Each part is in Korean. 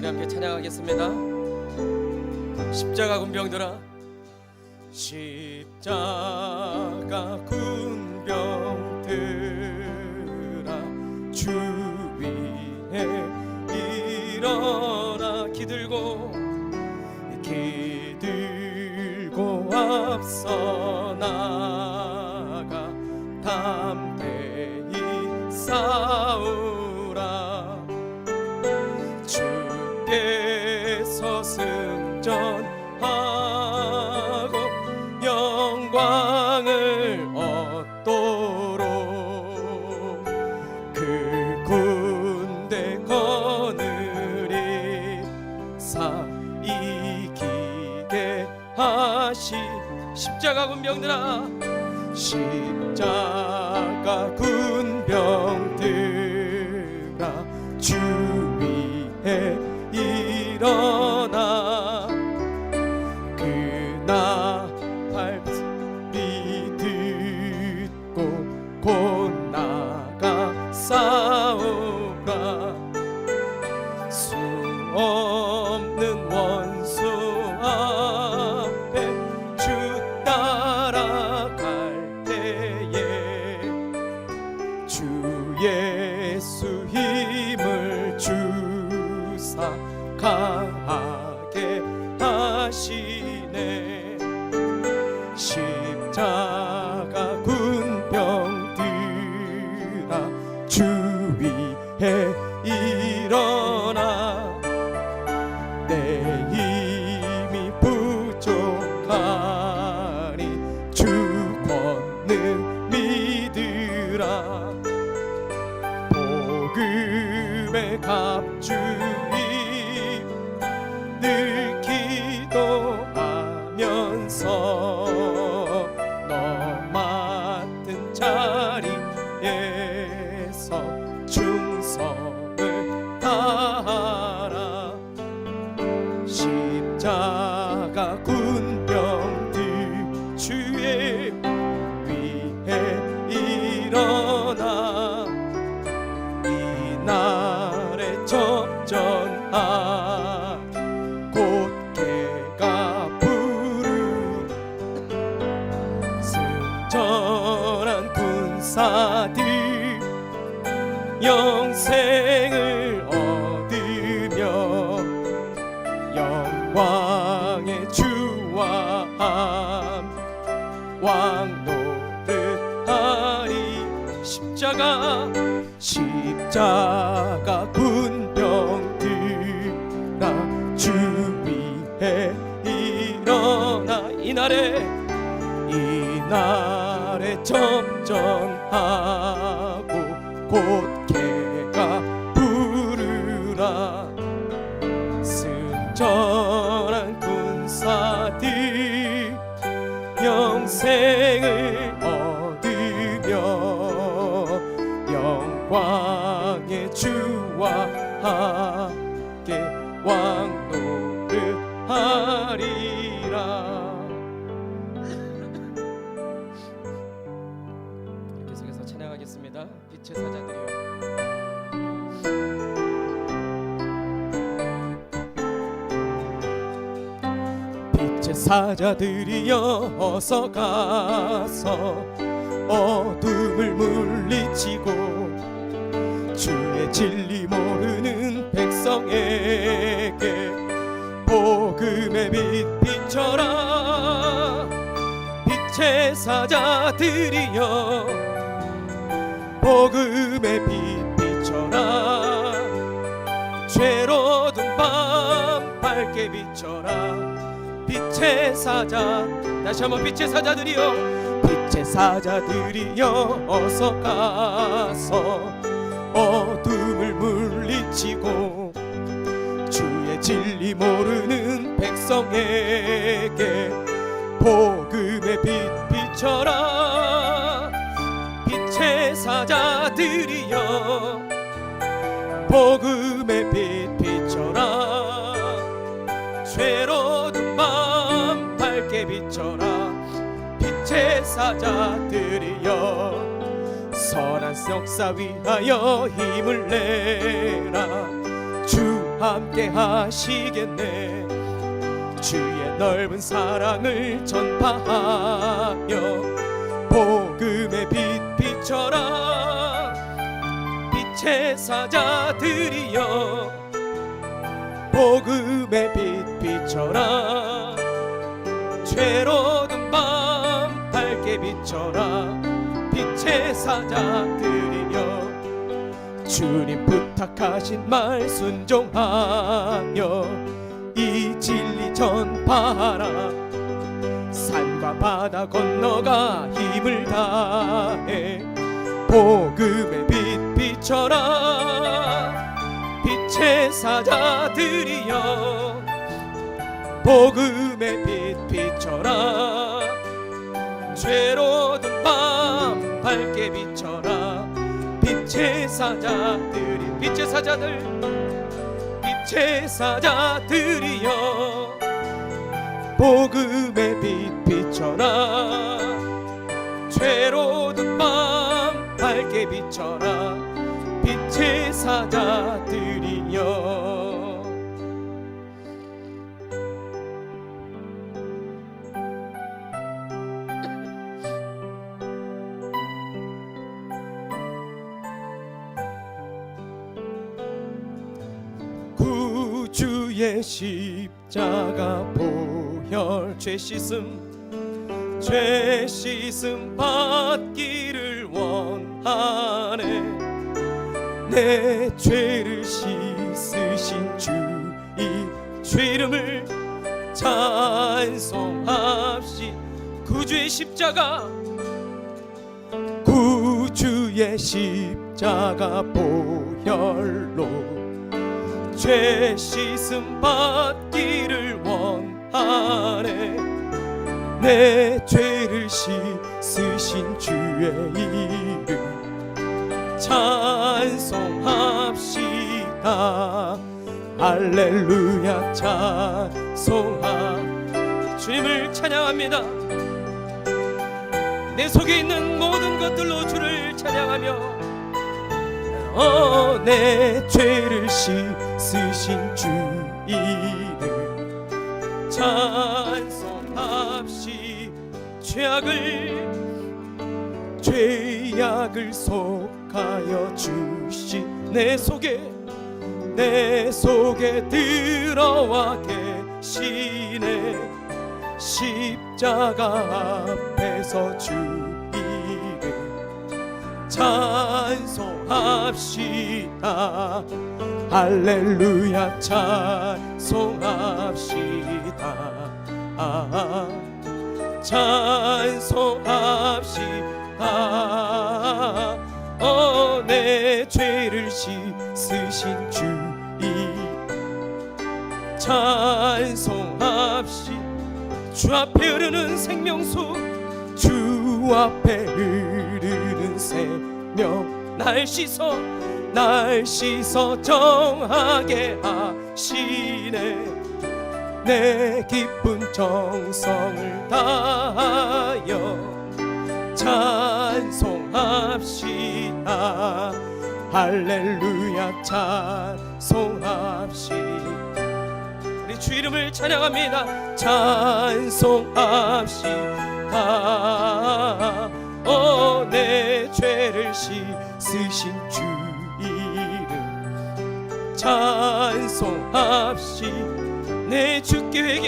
우리 함께 찬양하겠습니다. 십자가 군병들아, 십자가 군병들아, 주 위에 일어나 기들고 앞서 나가 담대히 싸우라. 주께서 승천하고 영광을 얻도록 그 군대 거느리 이기게 하시. 십자가 군병들아, 십자가 군병들아, 주 위에 일어나 그 나팔소리 듣고 곧 나가 싸우라. 수 없는 원수 앞에 주 따라갈 때에 주 예수 힘을 주사 강하게 하시네. 십자가 군병들아, 주 위에 일어나. 내 힘이 부족하니 주 권능 믿으라. 복음의 갑주의 늘 기도하면서 너 맡은 자리에서 충성을 다하라. 십자가 군병들 주의 위에 일어나. 이날에 접전하 곧 개가 부르 승전한 군사들 영생을 얻으며 영광의 주와 왕 노릇하리. 십자가 군병들아, 주 위에 일어나. 이날에 접전하고 곧 개가 부르라. 승전한 군사들 영생을 얻으며 영광의 주와 함께 왕 노릇하리라. 계속해서 찬양하겠습니다. 빛의 사자들이여. 빛의 사자들이여, 어서 가서 어둠을 물리치고 주의 진리 모르는 백성에게 복음의 빛 비춰라. 빛의 사자들이여, 복음의 빛 비춰라. 죄로 든 밤 밝게 비춰라. 빛의 사자, 다시 한번 빛의 사자들이여, 빛의 사자들이여, 어서 가서 어둠을 물리치고 주의 진리 모르는 백성에게 복음의 빛 비춰라. 빛의 사자들이여, 복음의 빛 비춰라. 죄로 든 밤 밝게 비춰라. 빛의 사자들이여, 선한 역사 위하여 힘을 내라. 주 함께 하시겠네. 주의 넓은 사랑을 전파하며 복음의 빛 비춰라. 빛의 사자들이여 복음의 빛 비춰라. 죄로든 밤 밝게 비춰라. 빛의 사자들이여 주님 부탁하신 말 순종하며 이 진리 전파하라. 산과 바다 건너가 힘을 다해 복음의 빛 비춰라. 빛의 사자들이여 복음의 빛 비춰라. 죄로든 밤 밝게 비춰라. 빛의 사자들이 빛의 사자들 빛의 사자들이여 복음의 빛 비춰라. 죄로든 밤 밝게 비춰라. 빛의 사자들이여. 구주의 십자가 보혈 죄 씻음 받기를 원하네. 내 죄를 씻으신 주의 죄 이름을 찬송합시. 구주의 십자가 보혈로 죄 씻음 받기를 원하네. 내 죄를 씻으신 주의 이름 찬송합시다. 할렐루야 찬송하. 주님을 찬양합니다. 내 속에 있는 모든 것들로 주를 찬양하며 내 죄를 씻으신 주 이름 찬송합시. 죄악을 속하여 주신 내 속에 들어와 계시네. 십자가 앞에서 주 이름 찬송합시다. 할렐루야 찬송합시다. 찬송합시다. 내 죄를 씻으신 주 찬송합시. 주 앞에 흐르는 생명수 주 앞에 흐르는 생명 날 씻어 정하게 하시네. 내 기쁜 정성을 다하여 찬송합시다. 할렐루야 찬송합시다. 우리 주 이름을 찬양합니다. 찬송합시다. 내 죄를 씻으신 주 이름 찬송합시. 내 주께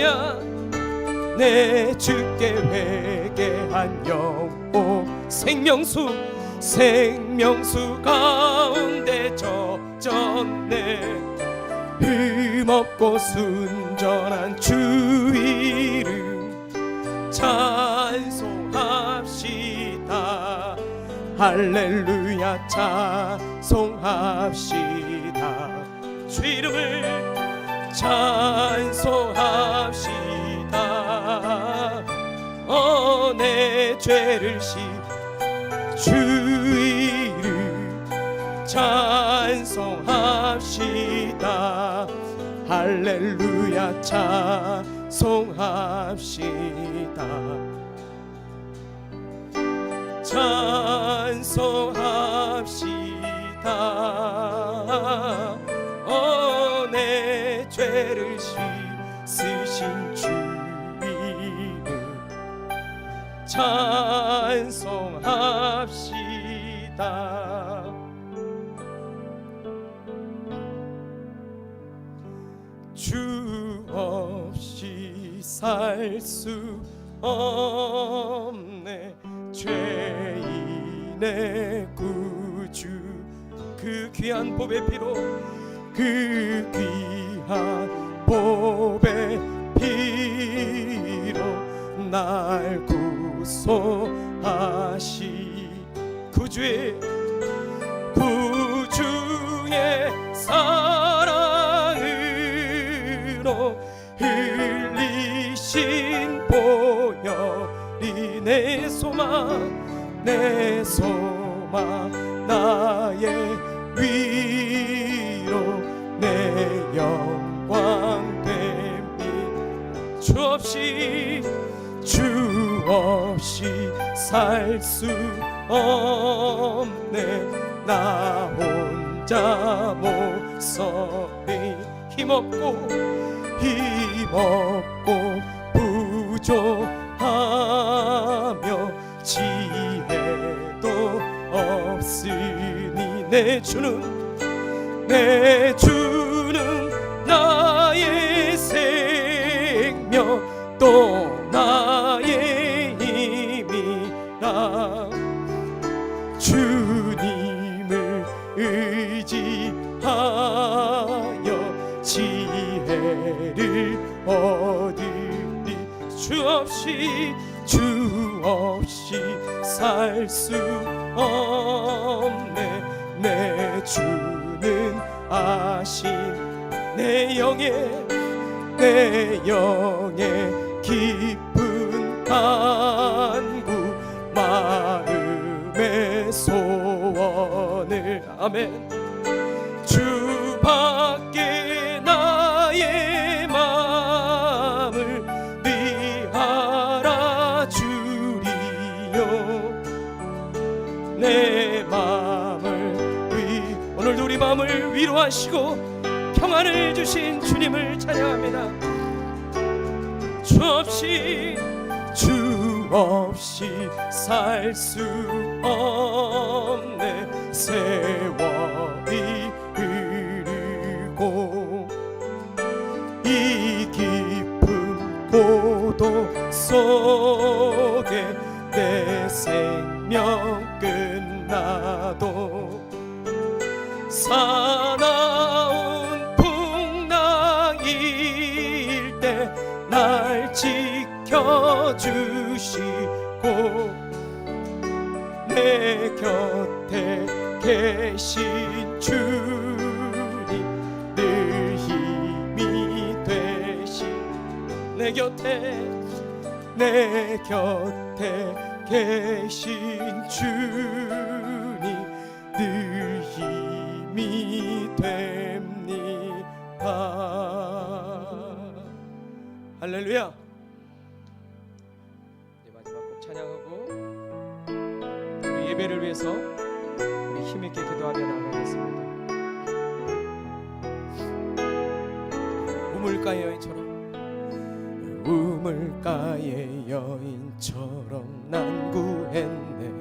회개한 영혼 생명수 가운데 젖었네. 흠없고 순전한 주 이름 찬송합시다. 할렐루야 찬송합시다. 주 이름을 찬송합시다. 내 죄를 주 이름 찬송합시다. 할렐루야 찬송합시다. 찬송합시다. 내 내 죄를 씻으신 주 이름 찬송합시다. 주 없이 살 수 없네 죄인의 구주 그 귀한 보배 피로 그 귀한 보배 피로 날 구속하시 구주의 사랑으로 흘리신 보혈이 내 소망 나의 위로 내 영광 됨이 주 없이 살 수 없네 나 혼자 목소리 힘없고 부족하며 지혜도 없으니 내 주는 나의 생명 또 나의 힘이라 주님을 의지하여 지혜를 얻으리 주 없이 살 수 없네 내 주는 아신 내 영의 깊은 간구 마음의 소원을 아멘 주밖에 나의 마음을 위하라 주리요 내 마음을 오늘도 우리 마음을 위로하시고 평안을 주신 주님을 찬양합니다. 주 없이 살 수 없네 세월이 흐르고 이 깊은 고독 속에 내 생명 끝나도 사나운 풍랑일 때 날 지켜주시고 내 곁에 계신 주님 늘 힘이 되시 내 곁에 계신 주님 늘 힘이 됩니다. 할렐루야. 네, 마지막 곡 찬양하고 우리 예배를 위해서 우리 힘있게 기도하며 나가겠습니다. 우물가의 여인처럼 난구했네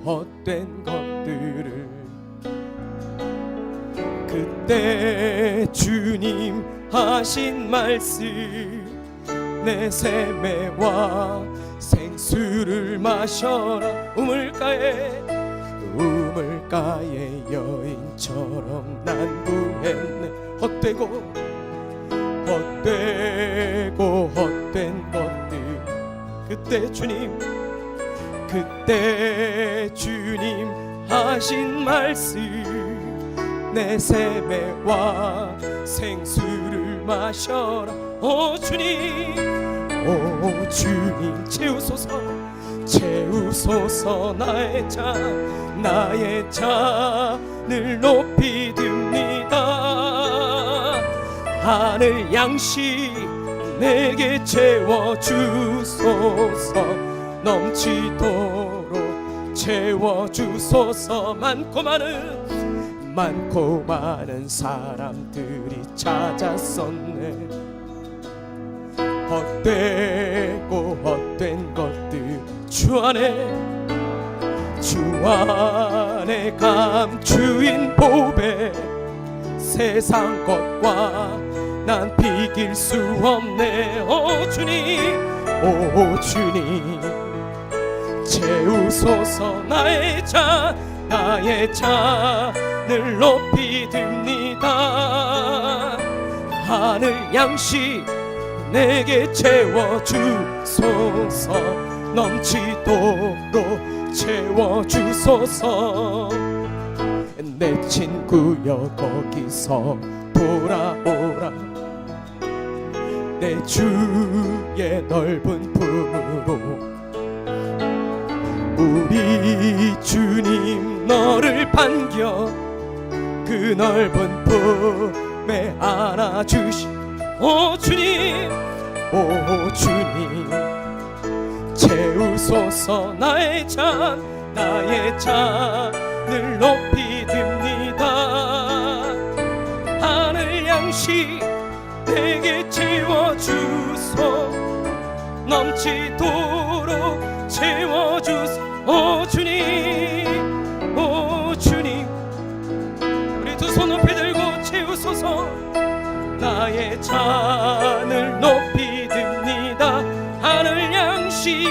헛된 것들을 그때 주님 하신 말씀 내 샘매와 생수를 마셔라 우물가의 여인처럼 난구했네 헛된 것들 그때 주님 하신 말씀 내 샘매와 생수를 마셔라 오 주님 채우소서 나의 잔을 높이 듭니다 하늘 양식 내게 채워주소서 넘치도록 채워주소서 많고 많고 많은 사람들이 찾았었네. 헛되고 헛된 것들 주 안에 감추인 보배, 세상 것과 난 비길 수 없네. 오 주님, 오 주님, 채우소서 나의 잔을 높이 듭니다. 하늘 양식 내게 채워주소서, 넘치도록 채워주소서. 내 친구여 거기서 돌아오라, 내 주의 넓은 품으로. 우리 주님 너를 반겨 그 넓은 품에 안아주시. 오 주님, 오 주님, 채우소서 나의 잔을 높이 듭니다. 하늘 양식 내게 채워주소, 넘치도록 채워주소. 오 주님, 오 주님, 우리 두 손 높이 들고 채우소서 나의 잔을 높이 듭니다. 하늘 양식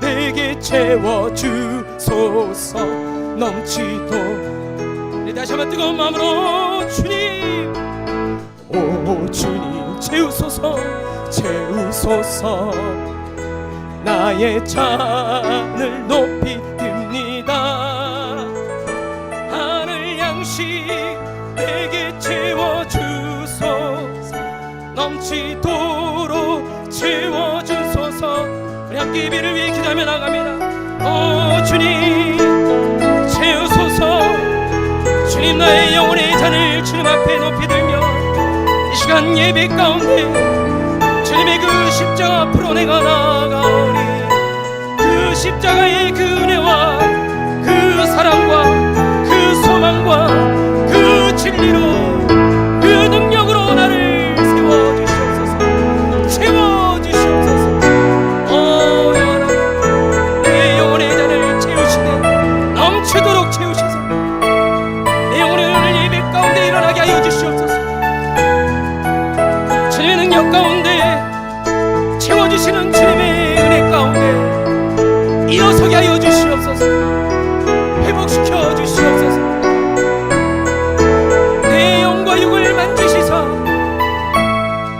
내게 채워주소서, 넘치도록. 우리 다시 한번 뜨거운 마음으로 주님, 오 주님, 채우소서 나의 잔을 높이 듭니다. 하늘 양식 내게 채워주소서, 넘치도록 채워주소서. 우리 함께 예배를 위해 기도하며 나갑니다. 오 주님, 채우소서. 주님, 나의 영혼의 잔을 주님 앞에 높이 들며 이 시간 예배 가운데 주님의 그 십자가 앞으로 내가 나아가오니, 그 십자가의 그 은혜와 그 사랑과 그 소망과 그 진리로 그 능력으로 나를 세워주시옵소서, 채워주시옵소서. 오 하나님, 내 영혼의 잔을 채우시네, 넘치도록 채우셔서 내 영혼의 오늘 예배 가운데 일어나게 하여 주시옵소서. 주님의 능력 가운데 채워주시는 주님의 은혜 가운데 일어서게 하여 주시옵소서, 회복시켜 주시옵소서. 내 영과 육을 만지시사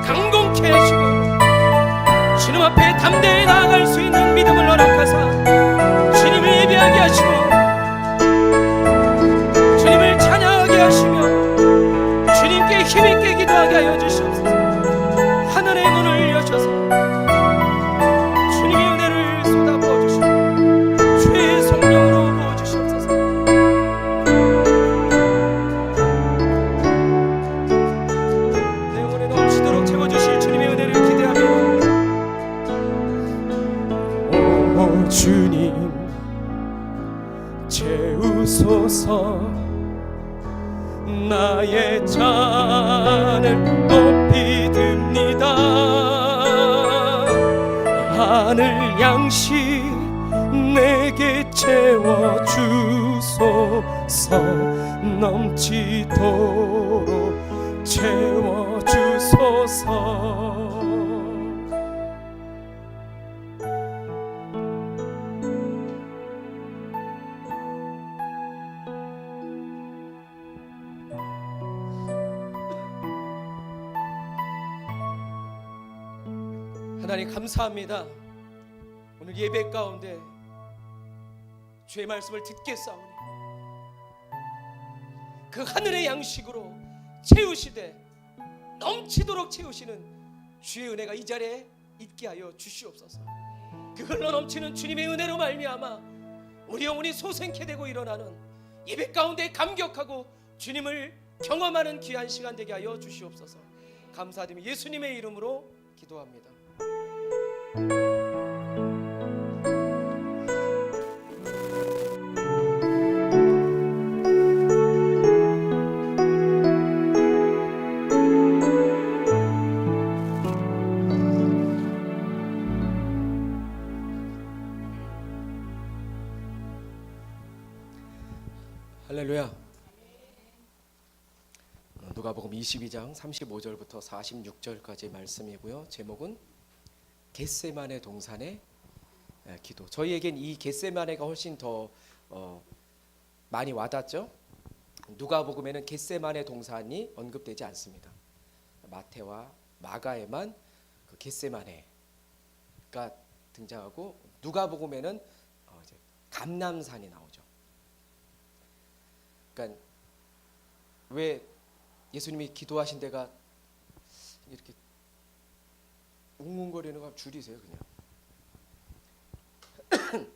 강건케 하시고 주님 앞에 담대히 나아갈 수 있는 믿음을 허락하사 주님을 예배하게 하시고 주님을 찬양하게 하시며 주님께 힘있게 기도하게 하여 주시옵소서. 하늘의 문을 여셔서 주님의 은혜를 쏟아부어 주시고 주의 성령으로 부어주시옵소서. 내 영혼에 넘치도록 채워주실 주님의 은혜를 기대하며, 오 주님, 채우소서 나의 잔을 높이 듭니다. 하늘 양식 내게 채워주소서, 넘치도록 채워주소서. 하나님 감사합니다. 오늘 예배 가운데 주의 말씀을 듣겠사오니 그 하늘의 양식으로 채우시되 넘치도록 채우시는 주의 은혜가 이 자리에 있게 하여 주시옵소서. 그 흘러 넘치는 주님의 은혜로 말미암아 우리 영혼이 소생케 되고 일어나는 예배 가운데 감격하고 주님을 경험하는 귀한 시간 되게 하여 주시옵소서. 감사드리며 예수님의 이름으로 기도합니다. 할렐루야. 누가복음 22장 35절부터 46절까지 말씀이고요. 제목은 겟세마네 동산의 기도. 저희에겐 이 겟세마네가 훨씬 더 많이 와닿죠. 누가복음에는 겟세마네 동산이 언급되지 않습니다. 마태와 마가에만 그 겟세마네가 등장하고, 누가복음에는 이제 감람산이 나오죠. 그러니까 왜 예수님이 기도하신 데가 이렇게 웅웅거리는 거 줄이세요 그냥.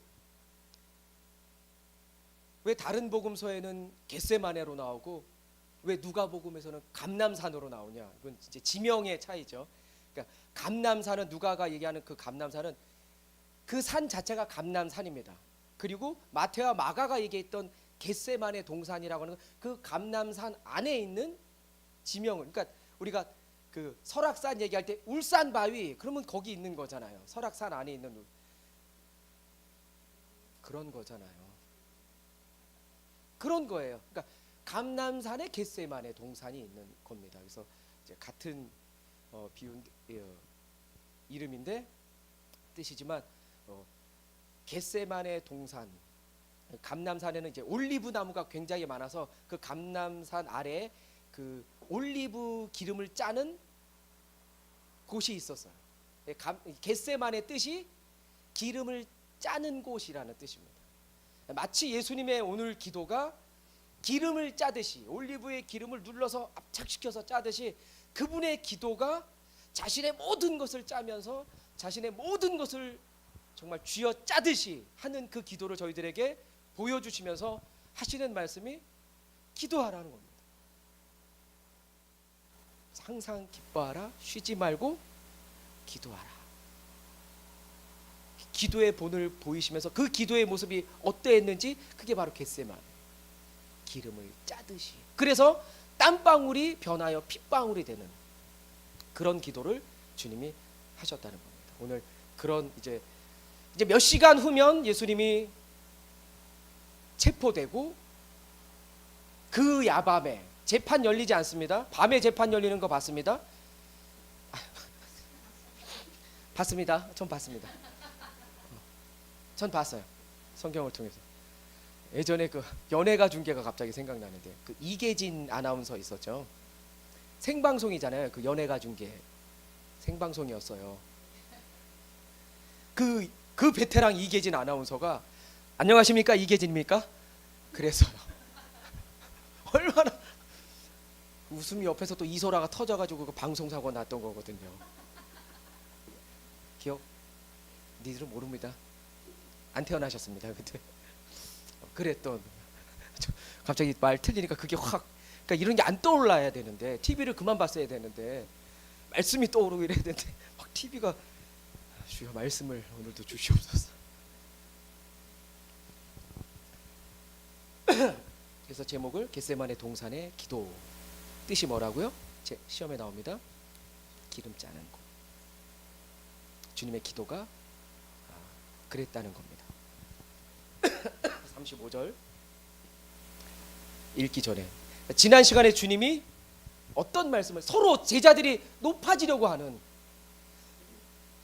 왜 다른 복음서에는 겟세마네로 나오고 왜 누가복음에서는 감람산으로 나오냐? 이건 이제 지명의 차이죠. 그러니까 감람산은, 누가가 얘기하는 그 감람산은 그 산 자체가 감람산입니다. 그리고 마태와 마가가 얘기했던 겟세마네 동산이라고 하는 그 감람산 안에 있는 지명을, 그러니까 우리가 그 설악산 얘기할 때 울산 바위, 그러면 거기 있는 거잖아요. 설악산 안에 있는 그런 거잖아요. 그런 거예요. 그러니까 감람산에 겟세마네 동산이 있는 겁니다. 그래서 이제 같은 비운 이름인데 뜻이지만 겟세마네 동산, 감람산에는 이제 올리브 나무가 굉장히 많아서 그 감람산 아래에 그 올리브 기름을 짜는 곳이 있었어요. 겟세마네 뜻이 기름을 짜는 곳이라는 뜻입니다. 마치 예수님의 오늘 기도가 기름을 짜듯이, 올리브의 기름을 눌러서 압착시켜서 짜듯이, 그분의 기도가 자신의 모든 것을 짜면서 자신의 모든 것을 정말 쥐어 짜듯이 하는 그 기도를 저희들에게 보여주시면서 하시는 말씀이 기도하라는 겁니다. 항상 기뻐하라, 쉬지 말고 기도하라. 기도의 본을 보이시면서 그 기도의 모습이 어떠했는지, 그게 바로 겟세마네, 기름을 짜듯이. 그래서 땀방울이 변하여 핏방울이 되는 그런 기도를 주님이 하셨다는 겁니다. 오늘 그런 이제 몇 시간 후면 예수님이 체포되고, 그 야밤에 재판 열리지 않습니다. 밤에 재판 열리는 거 봤습니다. 봤습니다. 전 봤습니다. 전 봤어요. 성경을 통해서. 예전에 그 연예가 중계가 갑자기 생각나는데, 그 이계진 아나운서 있었죠. 생방송이잖아요. 그 연예가 중계 생방송이었어요. 그 베테랑 이계진 아나운서가 안녕하십니까, 이계진입니까? 그래서요. 얼마나 웃음이 옆에서 또 이소라가 터져가지고 그 방송사고 났던 거거든요. 기억? 니들은 모릅니다. 안 태어나셨습니다 그때. 그랬던, 갑자기 말 틀리니까 그게 확, 그러니까 이런 게 안 떠올라야 되는데, TV를 그만 봤어야 되는데, 말씀이 떠오르고 이래야 되는데, 막 TV가, 주여 말씀을 오늘도 주시옵소서. 그래서 제목을 겟세마네 동산의 기도, 뜻이 뭐라고요? 제 시험에 나옵니다. 기름 짜는 곳. 주님의 기도가 그랬다는 겁니다. 35절 읽기 전에, 지난 시간에 주님이 어떤 말씀을, 서로 제자들이 높아지려고 하는,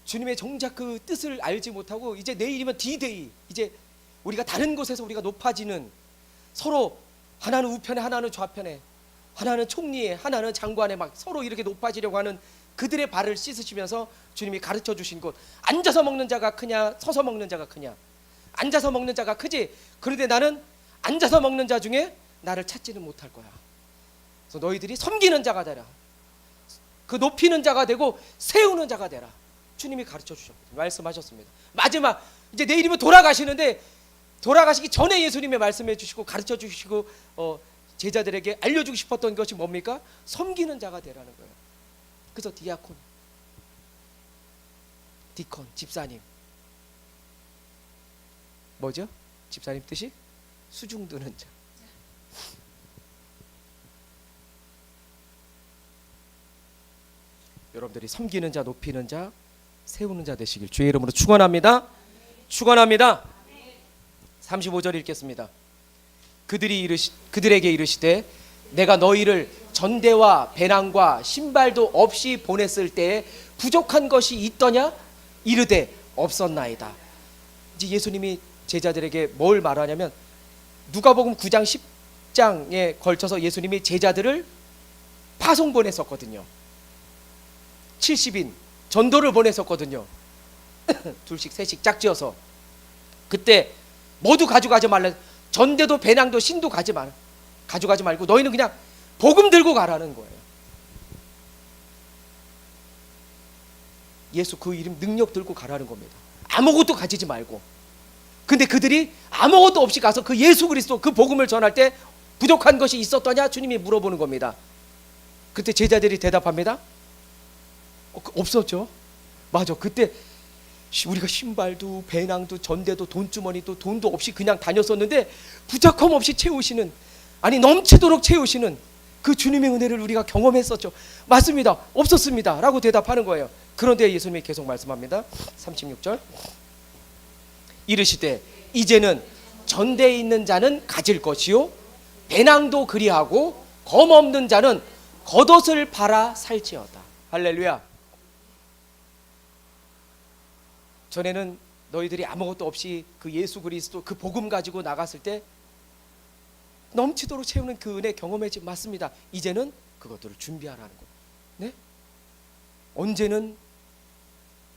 주님의 정작 그 뜻을 알지 못하고 이제 내일이면 D-Day, 이제 우리가 다른 곳에서 우리가 높아지는, 서로 하나는 우편에 하나는 좌편에, 하나는 총리에 하나는 장관에 막 서로 이렇게 높아지려고 하는 그들의 발을 씻으시면서 주님이 가르쳐 주신 곳, 앉아서 먹는 자가 크냐 서서 먹는 자가 크냐. 앉아서 먹는 자가 크지. 그런데 나는 앉아서 먹는 자 중에 나를 찾지는 못할 거야. 그래서 너희들이 섬기는 자가 되라, 그 높이는 자가 되고 세우는 자가 되라. 주님이 가르쳐 주셨거든요. 말씀하셨습니다. 마지막 이제 내일이면 돌아가시는데, 돌아가시기 전에 예수님의 말씀해 주시고 가르쳐 주시고 제자들에게 알려주고 싶었던 것이 뭡니까? 섬기는 자가 되라는 거예요. 그래서 디아콘, 디콘, 집사님, 뭐죠? 집사님 뜻이 수중 드는 자. 여러분들이 섬기는 자, 높이는 자, 세우는 자 되시길 주의 이름으로 축원합니다. 축원합니다. 35절 읽겠습니다. 그들에게 이르시되 내가 너희를 전대와 배낭과 신발도 없이 보냈을 때에 부족한 것이 있더냐? 이르되 없었나이다. 이제 예수님이 제자들에게 뭘 말하냐면 누가복음 9장 10장에 걸쳐서 예수님이 제자들을 파송 보냈었거든요. 70인 전도를 보냈었거든요. 둘씩 셋씩 짝지어서. 그때 모두 가져가지 말라. 전대도 배낭도 신도 가져가지 말고 너희는 그냥 복음 들고 가라는 거예요. 예수 그 이름 능력 들고 가라는 겁니다. 아무것도 가지지 말고. 근데 그들이 아무것도 없이 가서 그 예수 그리스도 그 복음을 전할 때 부족한 것이 있었더냐? 주님이 물어보는 겁니다. 그때 제자들이 대답합니다. 없었죠. 맞아. 그때 우리가 신발도 배낭도 전대도 돈주머니도 돈도 없이 그냥 다녔었는데 부족함 없이 채우시는, 아니 넘치도록 채우시는 그 주님의 은혜를 우리가 경험했었죠. 맞습니다. 없었습니다 라고 대답하는 거예요. 그런데 예수님이 계속 말씀합니다. 36절 이르시되 이제는 전대에 있는 자는 가질 것이요 배낭도 그리하고 검 없는 자는 겉옷을 팔아 살지어다. 할렐루야. 전에는 너희들이 아무것도 없이 그 예수 그리스도 그 복음 가지고 나갔을 때 넘치도록 채우는 그 은혜 경험했지. 맞습니다. 이제는 그것들을 준비하라는 거예요. 네? 언제는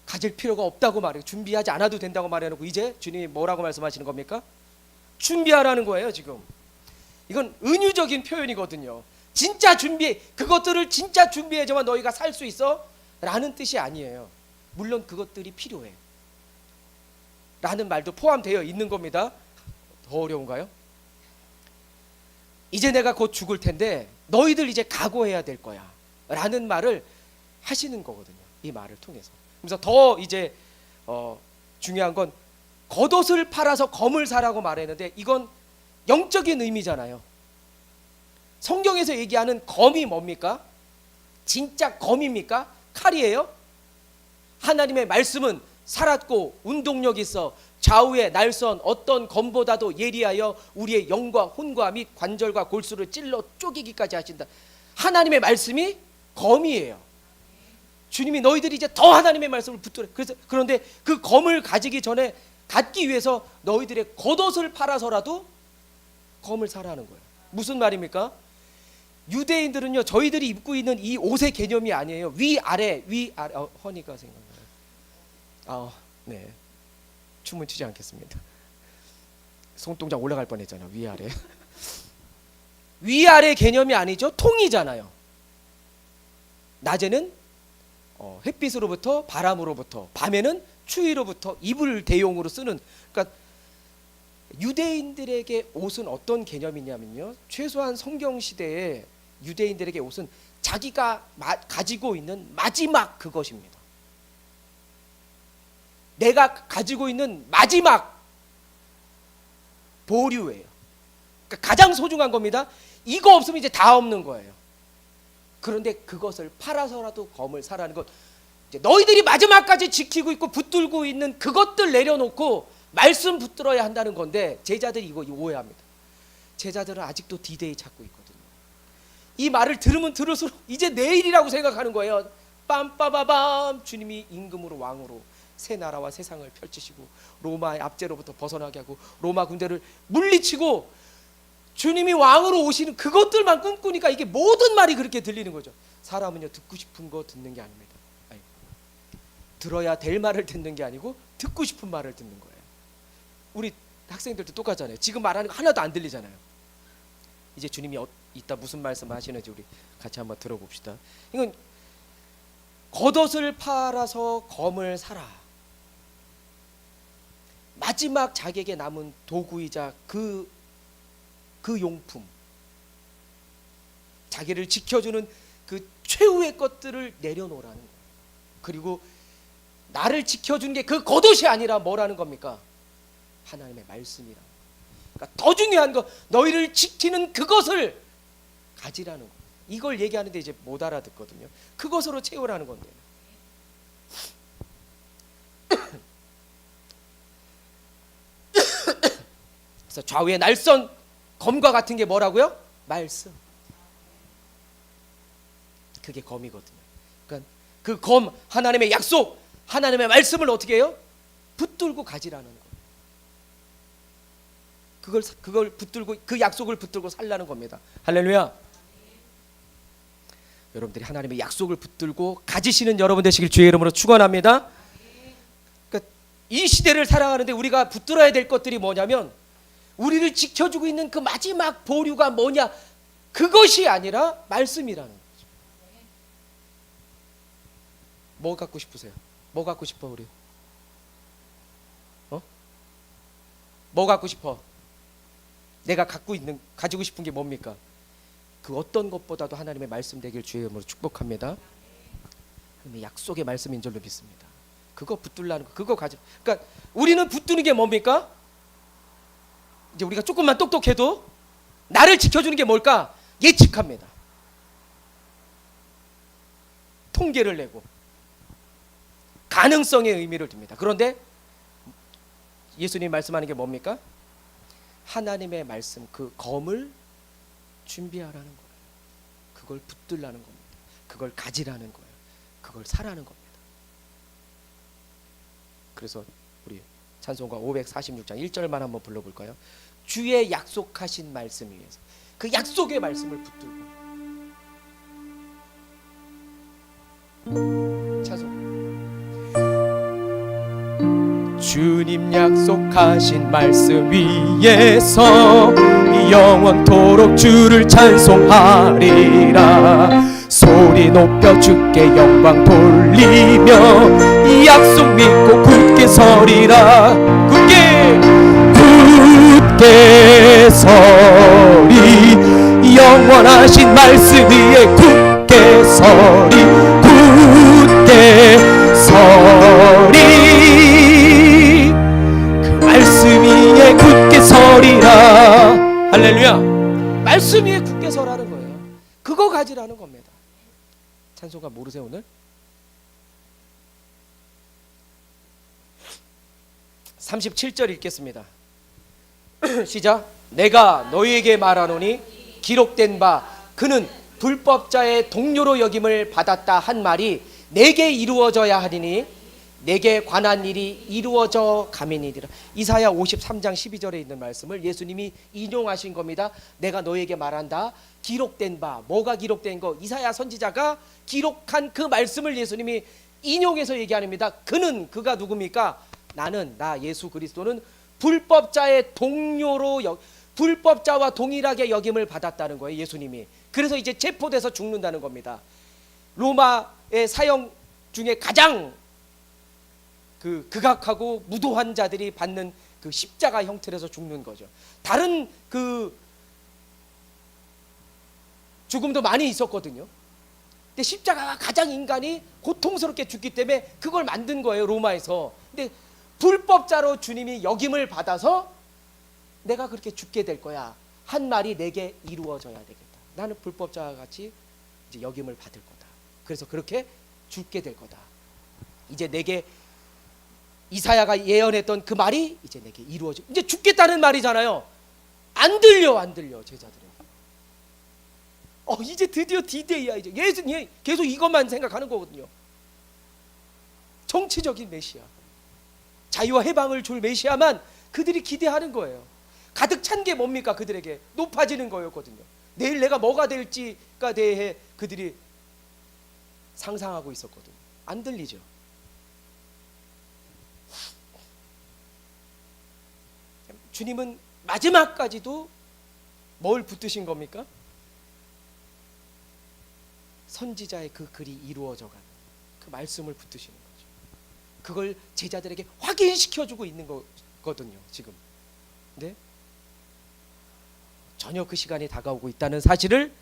가질 필요가 없다고 말해요. 준비하지 않아도 된다고 말해놓고 이제 주님이 뭐라고 말씀하시는 겁니까? 준비하라는 거예요. 지금 이건 은유적인 표현이거든요. 진짜 준비, 그것들을 진짜 준비해야지만 너희가 살 수 있어 라는 뜻이 아니에요. 물론 그것들이 필요해 라는 말도 포함되어 있는 겁니다. 더 어려운가요? 이제 내가 곧 죽을 텐데 너희들 이제 각오해야 될 거야 라는 말을 하시는 거거든요. 이 말을 통해서. 그래서 더 이제 중요한 건 겉옷을 팔아서 검을 사라고 말했는데 이건 영적인 의미잖아요. 성경에서 얘기하는 검이 뭡니까? 진짜 검입니까? 칼이에요? 하나님의 말씀은 살았고 운동력 있어 좌우의 날선 어떤 검보다도 예리하여 우리의 영과 혼과 및 관절과 골수를 찔러 쪼개기까지 하신다. 하나님의 말씀이 검이에요. 주님이 너희들이 이제 더 하나님의 말씀을 붙들어. 그런데 그 검을 가지기 전에 갖기 위해서 너희들의 겉옷을 팔아서라도 검을 사라는 거예요. 무슨 말입니까? 유대인들은요 저희들이 입고 있는 이 옷의 개념이 아니에요. 위아래 허니가 생각나요. 네, 춤은 추지 않겠습니다. 손동작 올라갈 뻔했잖아요. 위아래 위아래 개념이 아니죠. 통이잖아요. 낮에는 햇빛으로부터 바람으로부터, 밤에는 추위로부터 이불 대용으로 쓰는. 그러니까 유대인들에게 옷은 어떤 개념이냐면요, 최소한 성경 시대에 유대인들에게 옷은 자기가 가지고 있는 마지막 그것입니다. 내가 가지고 있는 마지막 보류예요. 그러니까 가장 소중한 겁니다. 이거 없으면 이제 다 없는 거예요. 그런데 그것을 팔아서라도 검을 사라는 것, 이제 너희들이 마지막까지 지키고 있고 붙들고 있는 그것들 내려놓고 말씀 붙들어야 한다는 건데 제자들이 이거 오해합니다. 제자들은 아직도 디데이 찾고 있거든요. 이 말을 들으면 들을수록 이제 내일이라고 생각하는 거예요. 빰빠바밤, 주님이 임금으로 왕으로 새 나라와 세상을 펼치시고 로마의 압제로부터 벗어나게 하고 로마 군대를 물리치고 주님이 왕으로 오시는 그것들만 꿈꾸니까 이게 모든 말이 그렇게 들리는 거죠. 사람은요 듣고 싶은 거 듣는 게 아닙니다. 아니, 들어야 될 말을 듣는 게 아니고 듣고 싶은 말을 듣는 거예요. 우리 학생들도 똑같잖아요. 지금 말하는 거 하나도 안 들리잖아요. 이제 주님이 이따 무슨 말씀 하시는지 우리 같이 한번 들어봅시다. 이건 겉옷을 팔아서 검을 사라. 마지막 자기에게 남은 도구이자 그 용품, 자기를 지켜주는 그 최후의 것들을 내려놓으라는 거예요. 그리고 나를 지켜주는 게 그 겉옷이 아니라 뭐라는 겁니까? 하나님의 말씀이라. 그러니까 더 중요한 거, 너희를 지키는 그것을 가지라는 거. 이걸 얘기하는데 이제 못 알아듣거든요. 그것으로 채우라는 건데. 그래서 좌우의 날선 검과 같은 게 뭐라고요? 말씀. 그게 검이거든요. 그러니까 그 검, 하나님의 약속, 하나님의 말씀을 어떻게 해요? 붙들고 가지라는 거예요. 그걸 붙들고, 그 약속을 붙들고 살라는 겁니다. 할렐루야. 여러분들이 하나님의 약속을 붙들고 가지시는 여러분 되시길 주의 이름으로 축원합니다. 그러니까 이 시대를 살아가는데 우리가 붙들어야 될 것들이 뭐냐면, 우리를 지켜주고 있는 그 마지막 보류가 뭐냐, 그것이 아니라 말씀이라는 거죠. 뭐 갖고 싶으세요? 뭐 갖고 싶어 우리? 뭐 갖고 싶어? 내가 가지고 싶은 게 뭡니까? 그 어떤 것보다도 하나님의 말씀 되길 주의 이름으로 축복합니다. 하나님의 약속의 말씀인 줄로 믿습니다. 그거 붙들라는 거, 그거 가져. 그러니까 우리는 붙드는 게 뭡니까? 이제 우리가 조금만 똑똑해도 나를 지켜주는 게 뭘까? 예측합니다. 통계를 내고 가능성의 의미를 둡니다. 그런데 예수님이 말씀하는 게 뭡니까? 하나님의 말씀, 그 검을 준비하라는 거예요. 그걸 붙들라는 겁니다. 그걸 가지라는 거예요. 그걸 사라는 겁니다. 그래서 우리 찬송가 546장 1절만 한번 불러볼까요? 주의 약속하신 말씀 위에서, 그 약속의 말씀을 붙들고. 찬송. 주님 약속하신 말씀 위에서 영원토록 주를 찬송하리라. 소리 높여 주께 영광 돌리며 이 약속 믿고 굳게 서리라. 굳게 서리. 영원하신 말씀 위에 굳게 서리. 굳게 서리. 말씀 위에 굳게 서리라. 할렐루야. 말씀 위에 굳게 서라는 거예요. 그거 가지라는 겁니다. 찬송가 모르세요 오늘? 37절 읽겠습니다. 시작. 내가 너희에게 말하노니 기록된 바 그는 불법자의 동료로 여김을 받았다 한 말이 내게 이루어져야 하리니 내게 관한 일이 이루어져 가민이니라. 이사야 53장 12절에 있는 말씀을 예수님이 인용하신 겁니다. 내가 너에게 말한다. 기록된 바, 뭐가 기록된 거? 이사야 선지자가 기록한 그 말씀을 예수님이 인용해서 얘기합니다. 그가 누굽니까? 나 예수 그리스도는 불법자의 동료로 불법자와 동일하게 여김을 받았다는 거예요. 예수님이. 그래서 이제 체포돼서 죽는다는 겁니다. 로마의 사형 중에 가장 극악하고 무도한 자들이 받는 그 십자가 형태로서 죽는 거죠. 다른 그 죽음도 많이 있었거든요. 근데 십자가가 가장 인간이 고통스럽게 죽기 때문에 그걸 만든 거예요, 로마에서. 근데 불법자로 주님이 역임을 받아서 내가 그렇게 죽게 될 거야 한 말이 내게 이루어져야 되겠다. 나는 불법자와 같이 이제 역임을 받을 거다. 그래서 그렇게 죽게 될 거다. 이제 내게 이사야가 예언했던 그 말이 이제 내게 이루어져. 이제 죽겠다는 말이잖아요. 안 들려 제자들은. 이제 드디어 디데이야. 이제 예수님 계속 이것만 생각하는 거거든요. 정치적인 메시아, 자유와 해방을 줄 메시아만 그들이 기대하는 거예요. 가득 찬 게 뭡니까? 그들에게 높아지는 거였거든요. 내일 내가 뭐가 될지가 대해 그들이 상상하고 있었거든요. 안 들리죠. 주님은 마지막까지도 뭘 붙드신 겁니까? 선지자의 그 글이 이루어져가는 그 말씀을 붙드시는 거죠. 그걸 제자들에게 확인시켜주고 있는 거거든요, 지금. 근데 전혀 그 시간이 다가오고 있다는 사실을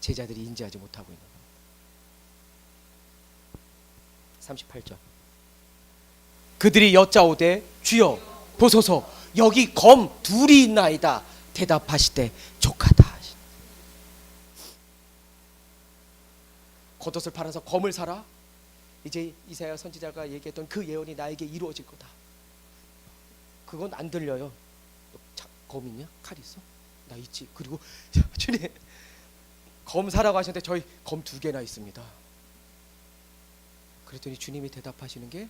제자들이 인지하지 못하고 있는 겁니다. 38절. 그들이 여짜오되 주여 보소서 여기 검 둘이 있나이다. 대답하시되 족하다. 겉옷을 팔아서 검을 사라. 이제 이사야 선지자가 얘기했던 그 예언이 나에게 이루어질 거다. 그건 안 들려요. 검 있냐? 칼 있어? 나 있지. 그리고 주님 검 사라고 하셨는데 저희 검 2개나 있습니다. 그랬더니 주님이 대답하시는 게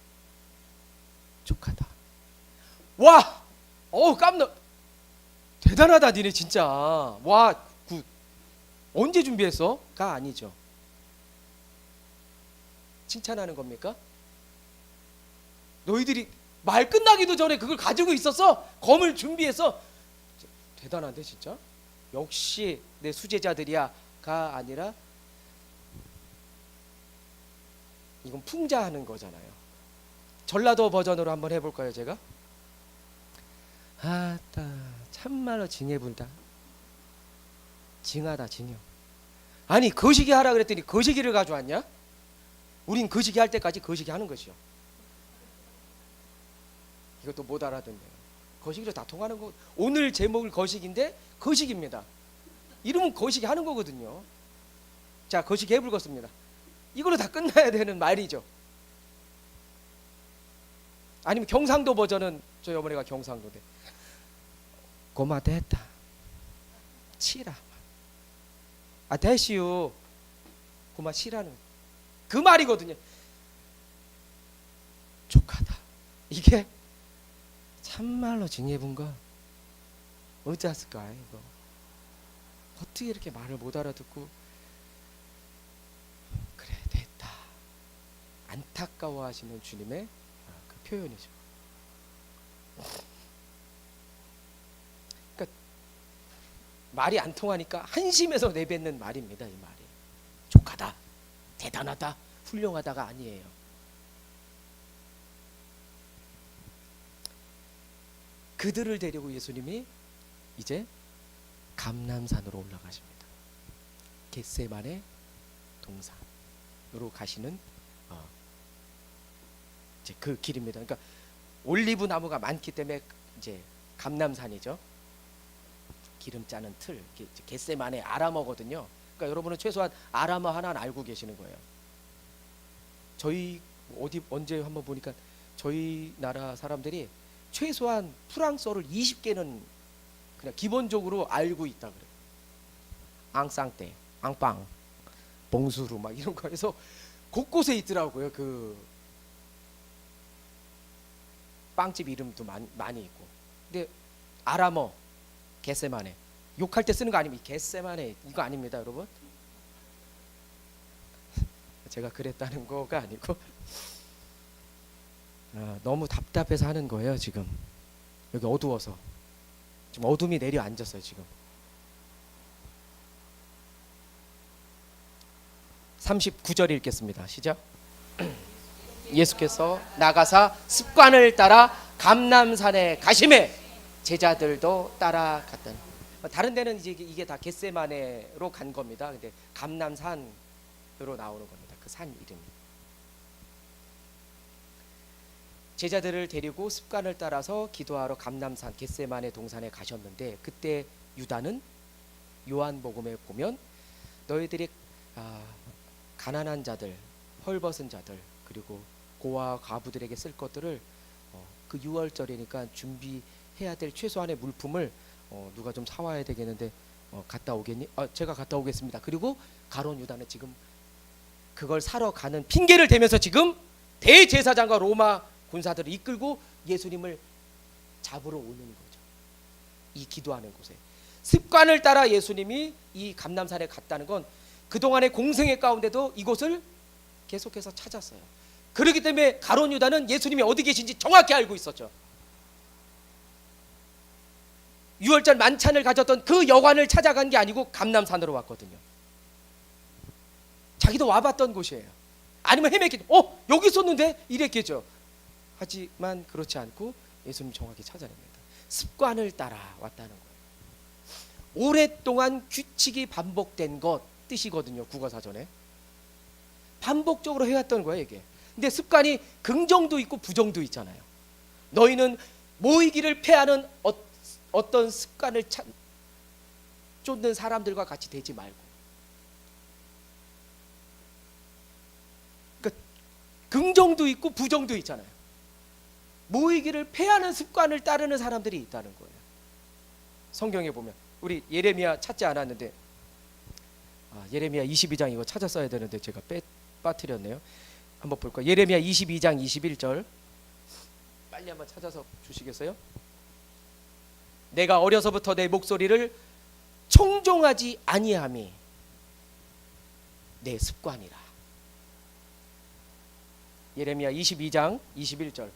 족하다. 와, 깜놀. 대단하다 니네 진짜. 와, 굿. 언제 준비했어? 가 아니죠. 칭찬하는 겁니까? 너희들이 말 끝나기도 전에 그걸 가지고 있었어? 검을 준비해서? 대단한데 진짜? 역시 내 수제자들이야 가 아니라 이건 풍자하는 거잖아요. 전라도 버전으로 한번 해볼까요 제가? 아따 참말로 징해분다. 징하다 징여. 아니 거시기 하라 그랬더니 거시기를 가져왔냐? 우린 거시기 할 때까지 거시기 하는 것이요. 이것도 못 알아듣네요. 거시기로 다 통하는 거. 오늘 제목을 거시기인데 거시기입니다. 이름은 거시기 하는 거거든요. 자, 거시기 해불겠습니다. 이걸로 다 끝나야 되는 말이죠. 아니면 경상도 버전은 저희 어머니가 경상도인데 고마 됐다 치라. 아 대시오 고마 치라는 그 말이거든요. 족하다. 이게 참말로 징해분가 어쩌을까 이거. 어떻게 이렇게 말을 못 알아듣고 그래 됐다 안타까워하시는 주님의 그 표현이죠. 그러니까 말이 안 통하니까 한심해서 내뱉는 말입니다. 이 말이 족하다 대단하다 훌륭하다가 아니에요. 그들을 데리고 예수님이 이제 감람산으로 올라가십니다. 겟세마네 동산으로 가시는 이제 그 길입니다. 그러니까 올리브 나무가 많기 때문에 이제 감람산이죠. 기름 짜는 틀, 겟세마네 아람어거든요. 그러니까 여러분은 최소한 아람어 하나는 알고 계시는 거예요. 저희 어디 언제 한번 보니까 저희 나라 사람들이 최소한 프랑스어를 20개는 그냥 기본적으로 알고 있다 그래요. 앙쌍떼, 앙빵, 봉수루 막 이런 거 해서 곳곳에 있더라고요. 그 빵집 이름도 많이 있고. 근데 아람어 겟세마네 욕할 때 쓰는 거 아닙니다. 겟세마네 이거 아닙니다, 여러분. 제가 그랬다는 거가 아니고 너무 답답해서 하는 거예요. 지금 여기 어두워서 지금 어둠이 내려앉았어요. 지금 39절 읽겠습니다. 시작. 예수께서 나가사 습관을 따라 감람산에 가심에 제자들도 따라갔더니. 다른 데는 이제 이게 다 겟세마네로 간 겁니다. 근데 감람산으로 나오는 겁니다. 그 산 이름이. 제자들을 데리고 습관을 따라서 기도하러 감람산 겟세마네 동산에 가셨는데 그때 유다는 요한복음에 보면 너희들이 가난한 자들, 헐벗은 자들 그리고 고아 과부들에게 쓸 것들을 그 6월절이니까 준비해야 될 최소한의 물품을 누가 좀 사와야 되겠는데 갔다 오겠니? 제가 갔다 오겠습니다. 그리고 가룟 유다는 지금 그걸 사러 가는 핑계를 대면서 지금 대제사장과 로마 군사들을 이끌고 예수님을 잡으러 오는 거죠. 이 기도하는 곳에 습관을 따라 예수님이 이 감람산에 갔다는 건 그동안의 공생애 가운데도 이곳을 계속해서 찾았어요. 그렇기 때문에 가룟 유다는 예수님이 어디 계신지 정확히 알고 있었죠. 6월절 만찬을 가졌던 그 여관을 찾아간 게 아니고 감람산으로 왔거든요. 자기도 와봤던 곳이에요. 아니면 헤맸겠죠. 여기 있었는데 이랬겠죠. 하지만 그렇지 않고 예수님 정확히 찾아냅니다. 습관을 따라 왔다는 거예요. 오랫동안 규칙이 반복된 것 뜻이거든요. 국어사전에 반복적으로 해왔던 거예요 이게. 근데 습관이 긍정도 있고 부정도 있잖아요. 너희는 모이기를 패하는 어떤 습관을 쫓는 사람들과 같이 되지 말고. 그러니까 긍정도 있고 부정도 있잖아요. 모이기를 패하는 습관을 따르는 사람들이 있다는 거예요. 성경에 보면 우리 예레미야 찾지 않았는데, 예레미야 22장 이거 찾았어야 되는데 제가 빠뜨렸네요. 한번 볼까요? 예레미야 22장 21절 빨리 한번 찾아서 주시겠어요? 내가 어려서부터 내 목소리를 청종하지 아니함이 내 습관이라. 예레미야 22장 21절.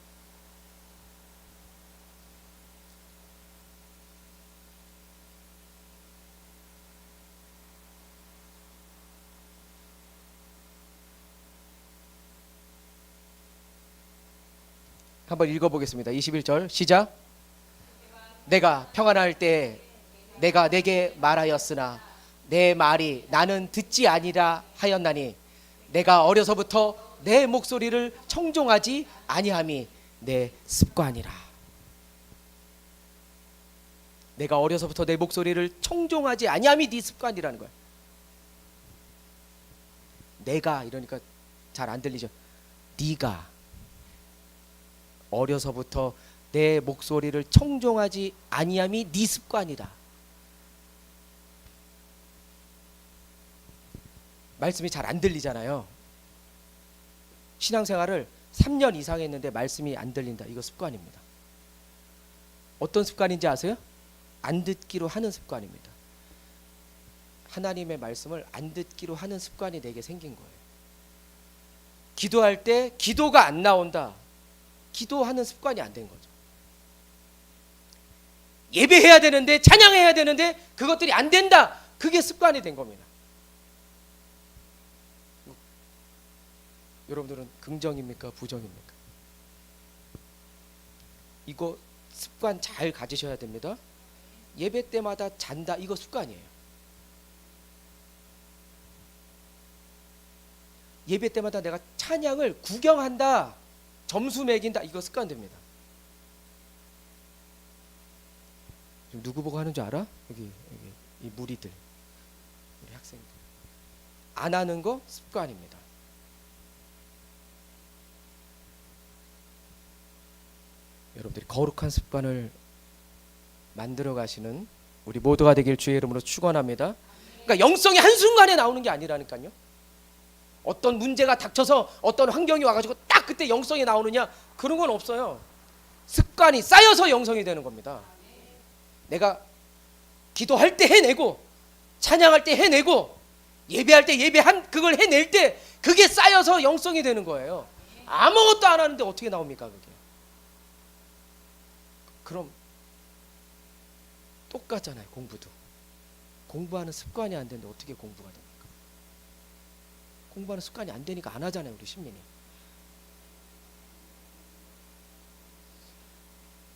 한번 읽어보겠습니다. 21절 시작. 내가 평안할 때 내가 내게 말하였으나 내 말이 나는 듣지 아니라 하였나니 내가 어려서부터 내 목소리를 청종하지 아니함이 내 습관이라. 내가 어려서부터 내 목소리를 청종하지 아니함이 네 습관이라는 거야. 내가 이러니까 잘 안 들리죠. 네가 어려서부터 내 목소리를 청종하지 아니함이 네 습관이다. 말씀이 잘 안 들리잖아요. 신앙생활을 3년 이상 했는데 말씀이 안 들린다. 이거 습관입니다. 어떤 습관인지 아세요? 안 듣기로 하는 습관입니다. 하나님의 말씀을 안 듣기로 하는 습관이 내게 생긴 거예요. 기도할 때 기도가 안 나온다. 기도하는 습관이 안 된 거죠. 예배해야 되는데 찬양해야 되는데 그것들이 안 된다. 그게 습관이 된 겁니다. 여러분들은 긍정입니까? 부정입니까? 이거 습관 잘 가지셔야 됩니다. 예배 때마다 잔다. 이거 습관이에요. 예배 때마다 내가 찬양을 구경한다. 점수 매긴다. 이거 습관됩니다. 지금 누구 보고 하는 줄 알아? 여기 이 무리들, 우리 학생들. 안 하는 거 습관입니다. 여러분들이 거룩한 습관을 만들어 가시는 우리 모두가 되길 주의 이름으로 축원합니다. 그러니까 영성이 한순간에 나오는 게 아니라니까요. 어떤 문제가 닥쳐서 어떤 환경이 와가지고 딱 그때 영성이 나오느냐, 그런 건 없어요. 습관이 쌓여서 영성이 되는 겁니다. 내가 기도할 때 해내고 찬양할 때 해내고 예배할 때 그걸 해낼 때 그게 쌓여서 영성이 되는 거예요. 아무것도 안 하는데 어떻게 나옵니까 그게? 그럼 똑같잖아요. 공부도 공부하는 습관이 안 되는데 어떻게 공부가 됩니까? 공부하는 습관이 안 되니까 안 하잖아요. 우리 신민이.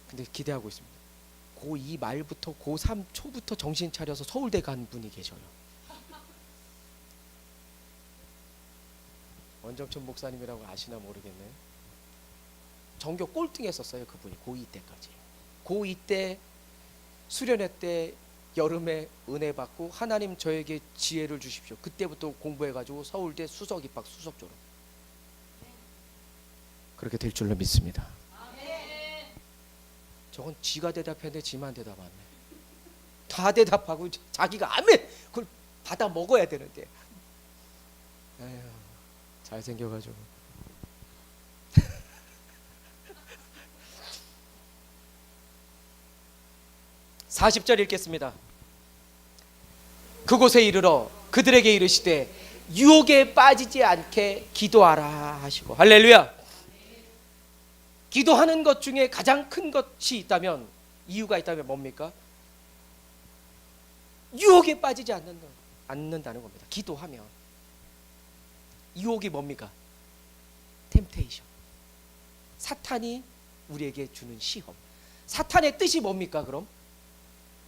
근데 기대하고 있습니다. 고2 말부터 고3 초부터 정신 차려서 서울대 간 분이 계셔요. 원정천 목사님이라고 아시나 모르겠네. 전교 꼴등했었어요. 그분이 고2 때까지. 고2 때 수련회 때 여름에 은혜 받고 하나님 저에게 지혜를 주십시오. 그때부터 공부해가지고 서울대 수석 입학 수석 졸업. 그렇게 될 줄로 믿습니다. 저건 지가 대답했는데 지만 대답 안 해. 다 대답하고 자기가 아멘 그걸 받아 먹어야 되는데. 에휴, 잘생겨가지고. (40절) 읽겠습니다. 그곳에 이르러 그들에게 이르시되 유혹에 빠지지 않게 기도하라 하시고. 할렐루야. 기도하는 것 중에 가장 큰 것이 있다면, 이유가 있다면 뭡니까? 유혹에 빠지지 않는다는 겁니다. 기도하면. 유혹이 뭡니까? 템테이션. 사탄이 우리에게 주는 시험. 사탄의 뜻이 뭡니까 그럼?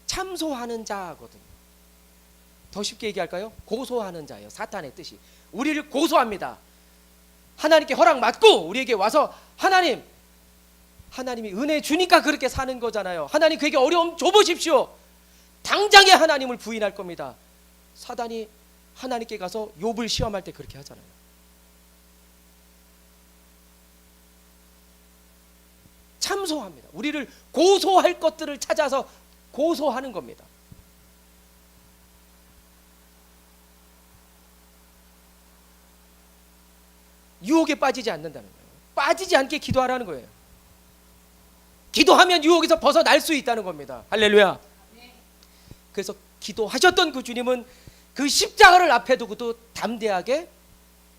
참소하는 자거든요. 더 쉽게 얘기할까요? 고소하는 자예요. 사탄의 뜻이 우리를 고소합니다. 하나님께 허락 받고 우리에게 와서 하나님이 은혜 주니까 그렇게 사는 거잖아요. 하나님 그에게 어려움 줘보십시오. 당장에 하나님을 부인할 겁니다. 사단이 하나님께 가서 욥을 시험할 때 그렇게 하잖아요. 참소합니다. 우리를 고소할 것들을 찾아서 고소하는 겁니다. 유혹에 빠지지 않는다는 거예요. 빠지지 않게 기도하라는 거예요. 기도하면 유혹에서 벗어날 수 있다는 겁니다. 할렐루야. 그래서 기도하셨던 그 주님은 그 십자가를 앞에 두고도 담대하게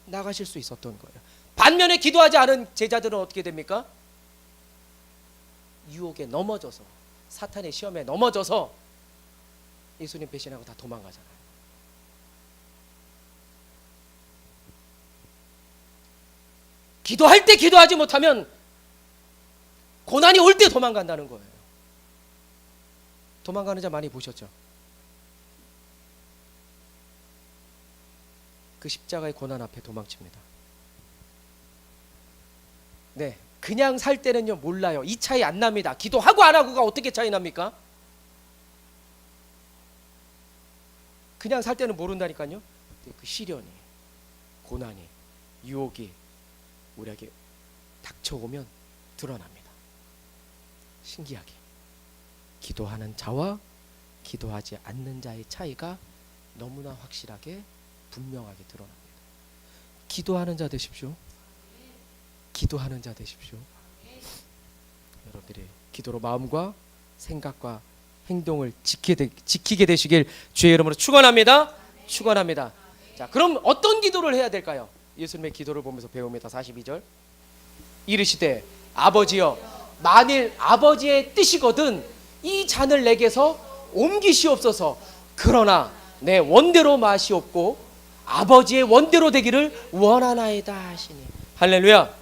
나가실 수 있었던 거예요. 반면에 기도하지 않은 제자들은 어떻게 됩니까? 유혹에 넘어져서, 사탄의 시험에 넘어져서 예수님 배신하고 다 도망가잖아요. 기도할 때 기도하지 못하면 고난이 올 때 도망간다는 거예요. 도망가는 자 많이 보셨죠? 그 십자가의 고난 앞에 도망칩니다. 네, 그냥 살 때는요 몰라요. 이 차이 안 납니다. 기도하고 안 하고가 어떻게 차이 납니까? 그냥 살 때는 모른다니까요. 그 시련이, 고난이, 유혹이 우리에게 닥쳐오면 드러납니다. 신기하게 기도하는 자와 기도하지 않는 자의 차이가 너무나 확실하게 분명하게 드러납니다. 기도하는 자 되십시오. 기도하는 자 되십시오. 여러분들이 기도로 마음과 생각과 행동을 지키게 되시길 주의 이름으로 축원합니다. 축원합니다. 자, 그럼 어떤 기도를 해야 될까요? 예수님의 기도를 보면서 배웁니다. 42절. 이르시되 아버지여, 만일 아버지의 뜻이거든 이 잔을 내게서 옮기시옵소서. 그러나 내 원대로 마시옵고 아버지의 원대로 되기를 원하나이다 하시니. 할렐루야.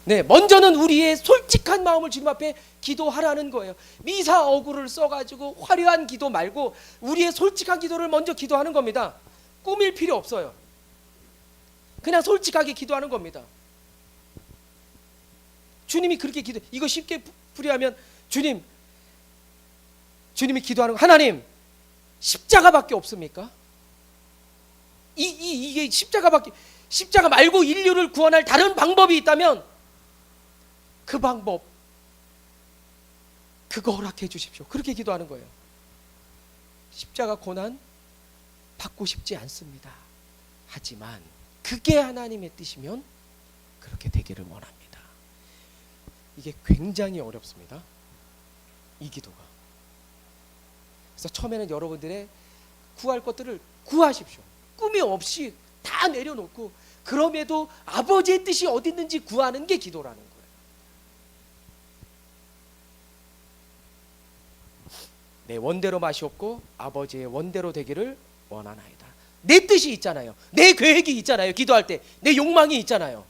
네, 먼저는 우리의 솔직한 마음을 주님 앞에 기도하라는 거예요. 미사 어구를 써가지고 화려한 기도 말고 우리의 솔직한 기도를 먼저 기도하는 겁니다. 꾸밀 필요 없어요. 그냥 솔직하게 기도하는 겁니다. 주님이 그렇게 이거 쉽게 풀이하면 주님이 기도하는 거, 하나님 십자가밖에 없습니까? 이게 십자가 말고 인류를 구원할 다른 방법이 있다면 그 방법, 그거 허락해 주십시오. 그렇게 기도하는 거예요. 십자가 고난 받고 싶지 않습니다. 하지만 그게 하나님의 뜻이면 그렇게 되기를 원합니다. 이게 굉장히 어렵습니다. 이 기도가. 그래서 처음에는 여러분들의 구할 것들을 구하십시오. 꿈이 없이 다 내려놓고 그럼에도 아버지의 뜻이 어디 있는지 구하는 게 기도라는 거예요. 내 원대로 마시옵고 아버지의 원대로 되기를 원하나이다. 내 뜻이 있잖아요. 내 계획이 있잖아요. 기도할 때 내 욕망이 있잖아요.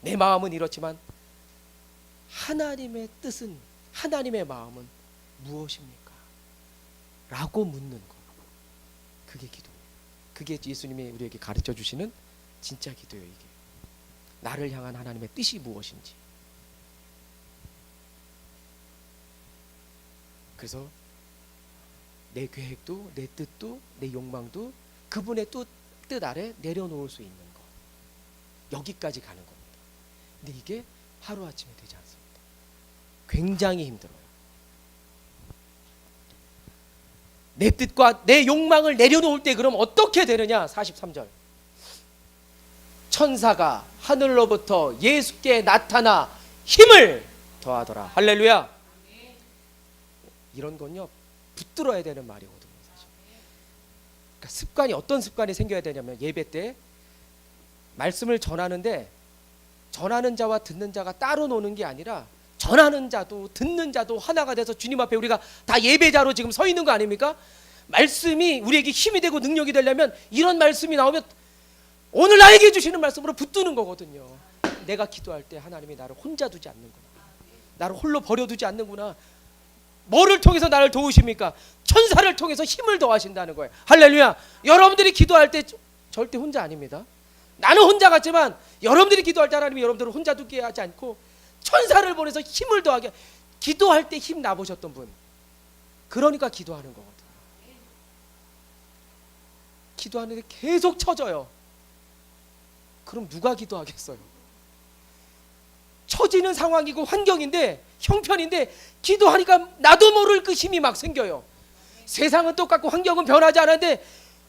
내 마음은 이렇지만 하나님의 뜻은, 하나님의 마음은 무엇입니까? 라고 묻는 거. 그게 기도예요. 그게 예수님이 우리에게 가르쳐 주시는 진짜 기도예요. 이게 나를 향한 하나님의 뜻이 무엇인지. 그래서 내 계획도, 내 뜻도, 내 욕망도 그분의 뜻 아래 내려놓을 수 있는 것, 여기까지 가는 겁니다. 근데 이게 하루아침에 되지 않습니다. 굉장히 힘들어요. 내 뜻과 내 욕망을 내려놓을 때 그럼 어떻게 되느냐? 43절. 천사가 하늘로부터 예수께 나타나 힘을 더하더라. 할렐루야. 이런 건요 붙들어야 되는 말이거든요. 사실. 그러니까 습관이, 어떤 습관이 생겨야 되냐면, 예배 때 말씀을 전하는데 전하는 자와 듣는 자가 따로 노는 게 아니라 전하는 자도 듣는 자도 하나가 돼서 주님 앞에 우리가 다 예배자로 지금 서 있는 거 아닙니까? 말씀이 우리에게 힘이 되고 능력이 되려면 이런 말씀이 나오면 오늘 나에게 주시는 말씀으로 붙드는 거거든요. 내가 기도할 때 하나님이 나를 혼자 두지 않는구나, 나를 홀로 버려두지 않는구나. 뭐를 통해서 나를 도우십니까? 천사를 통해서 힘을 더하신다는 거예요. 할렐루야. 여러분들이 기도할 때 절대 혼자 아닙니다. 나는 혼자 같지만 여러분들이 기도할 때 하나님이 여러분들을 혼자 두게 하지 않고 천사를 보내서 힘을 더하게. 기도할 때 힘 나보셨던 분, 그러니까 기도하는 거거든요. 기도하는데 계속 처져요. 그럼 누가 기도하겠어요? 처지는 상황이고 환경인데, 형편인데 기도하니까 나도 모를 그 힘이 막 생겨요. 세상은 똑같고 환경은 변하지 않았는데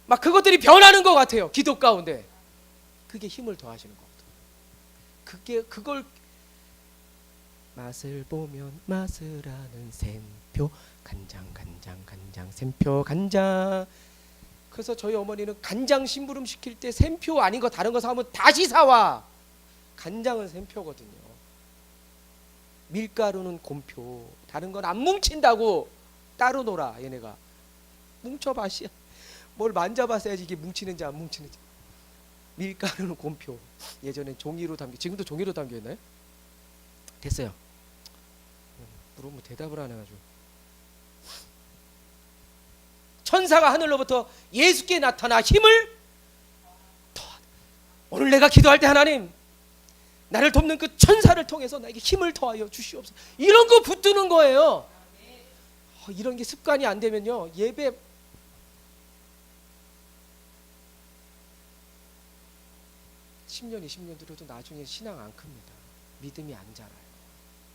막 그것들이 변하는 것 같아요. 기도 가운데. 그게 힘을 더하시는 거거든요. 그걸 맛을 보면 맛을 아는 샘표 간장 샘표 간장. 그래서 저희 어머니는 간장 심부름 시킬 때 샘표 아닌 거 다른 거 사면 다시 사와. 간장은 샘표거든요. 밀가루는 곰표. 다른 건 안 뭉친다고 따로 놀아. 얘네가 뭉쳐봐시 뭘 만져봤어야지 이게 뭉치는지 안 뭉치는지. 밀가루는 곰표. 예전엔 종이로 담겨, 지금도 종이로 담겨 있나요? 됐어요. 물어보면 대답을 안 해가지고. 천사가 하늘로부터 예수께 나타나 힘을 더하다. 오늘 내가 기도할 때 하나님, 나를 돕는 그 천사를 통해서 나에게 힘을 더하여 주시옵소서. 이런 거 붙드는 거예요. 이런 게 습관이 안 되면요, 예배 10년 20년 들어도 나중에 신앙 안 큽니다. 믿음이 안 자라요.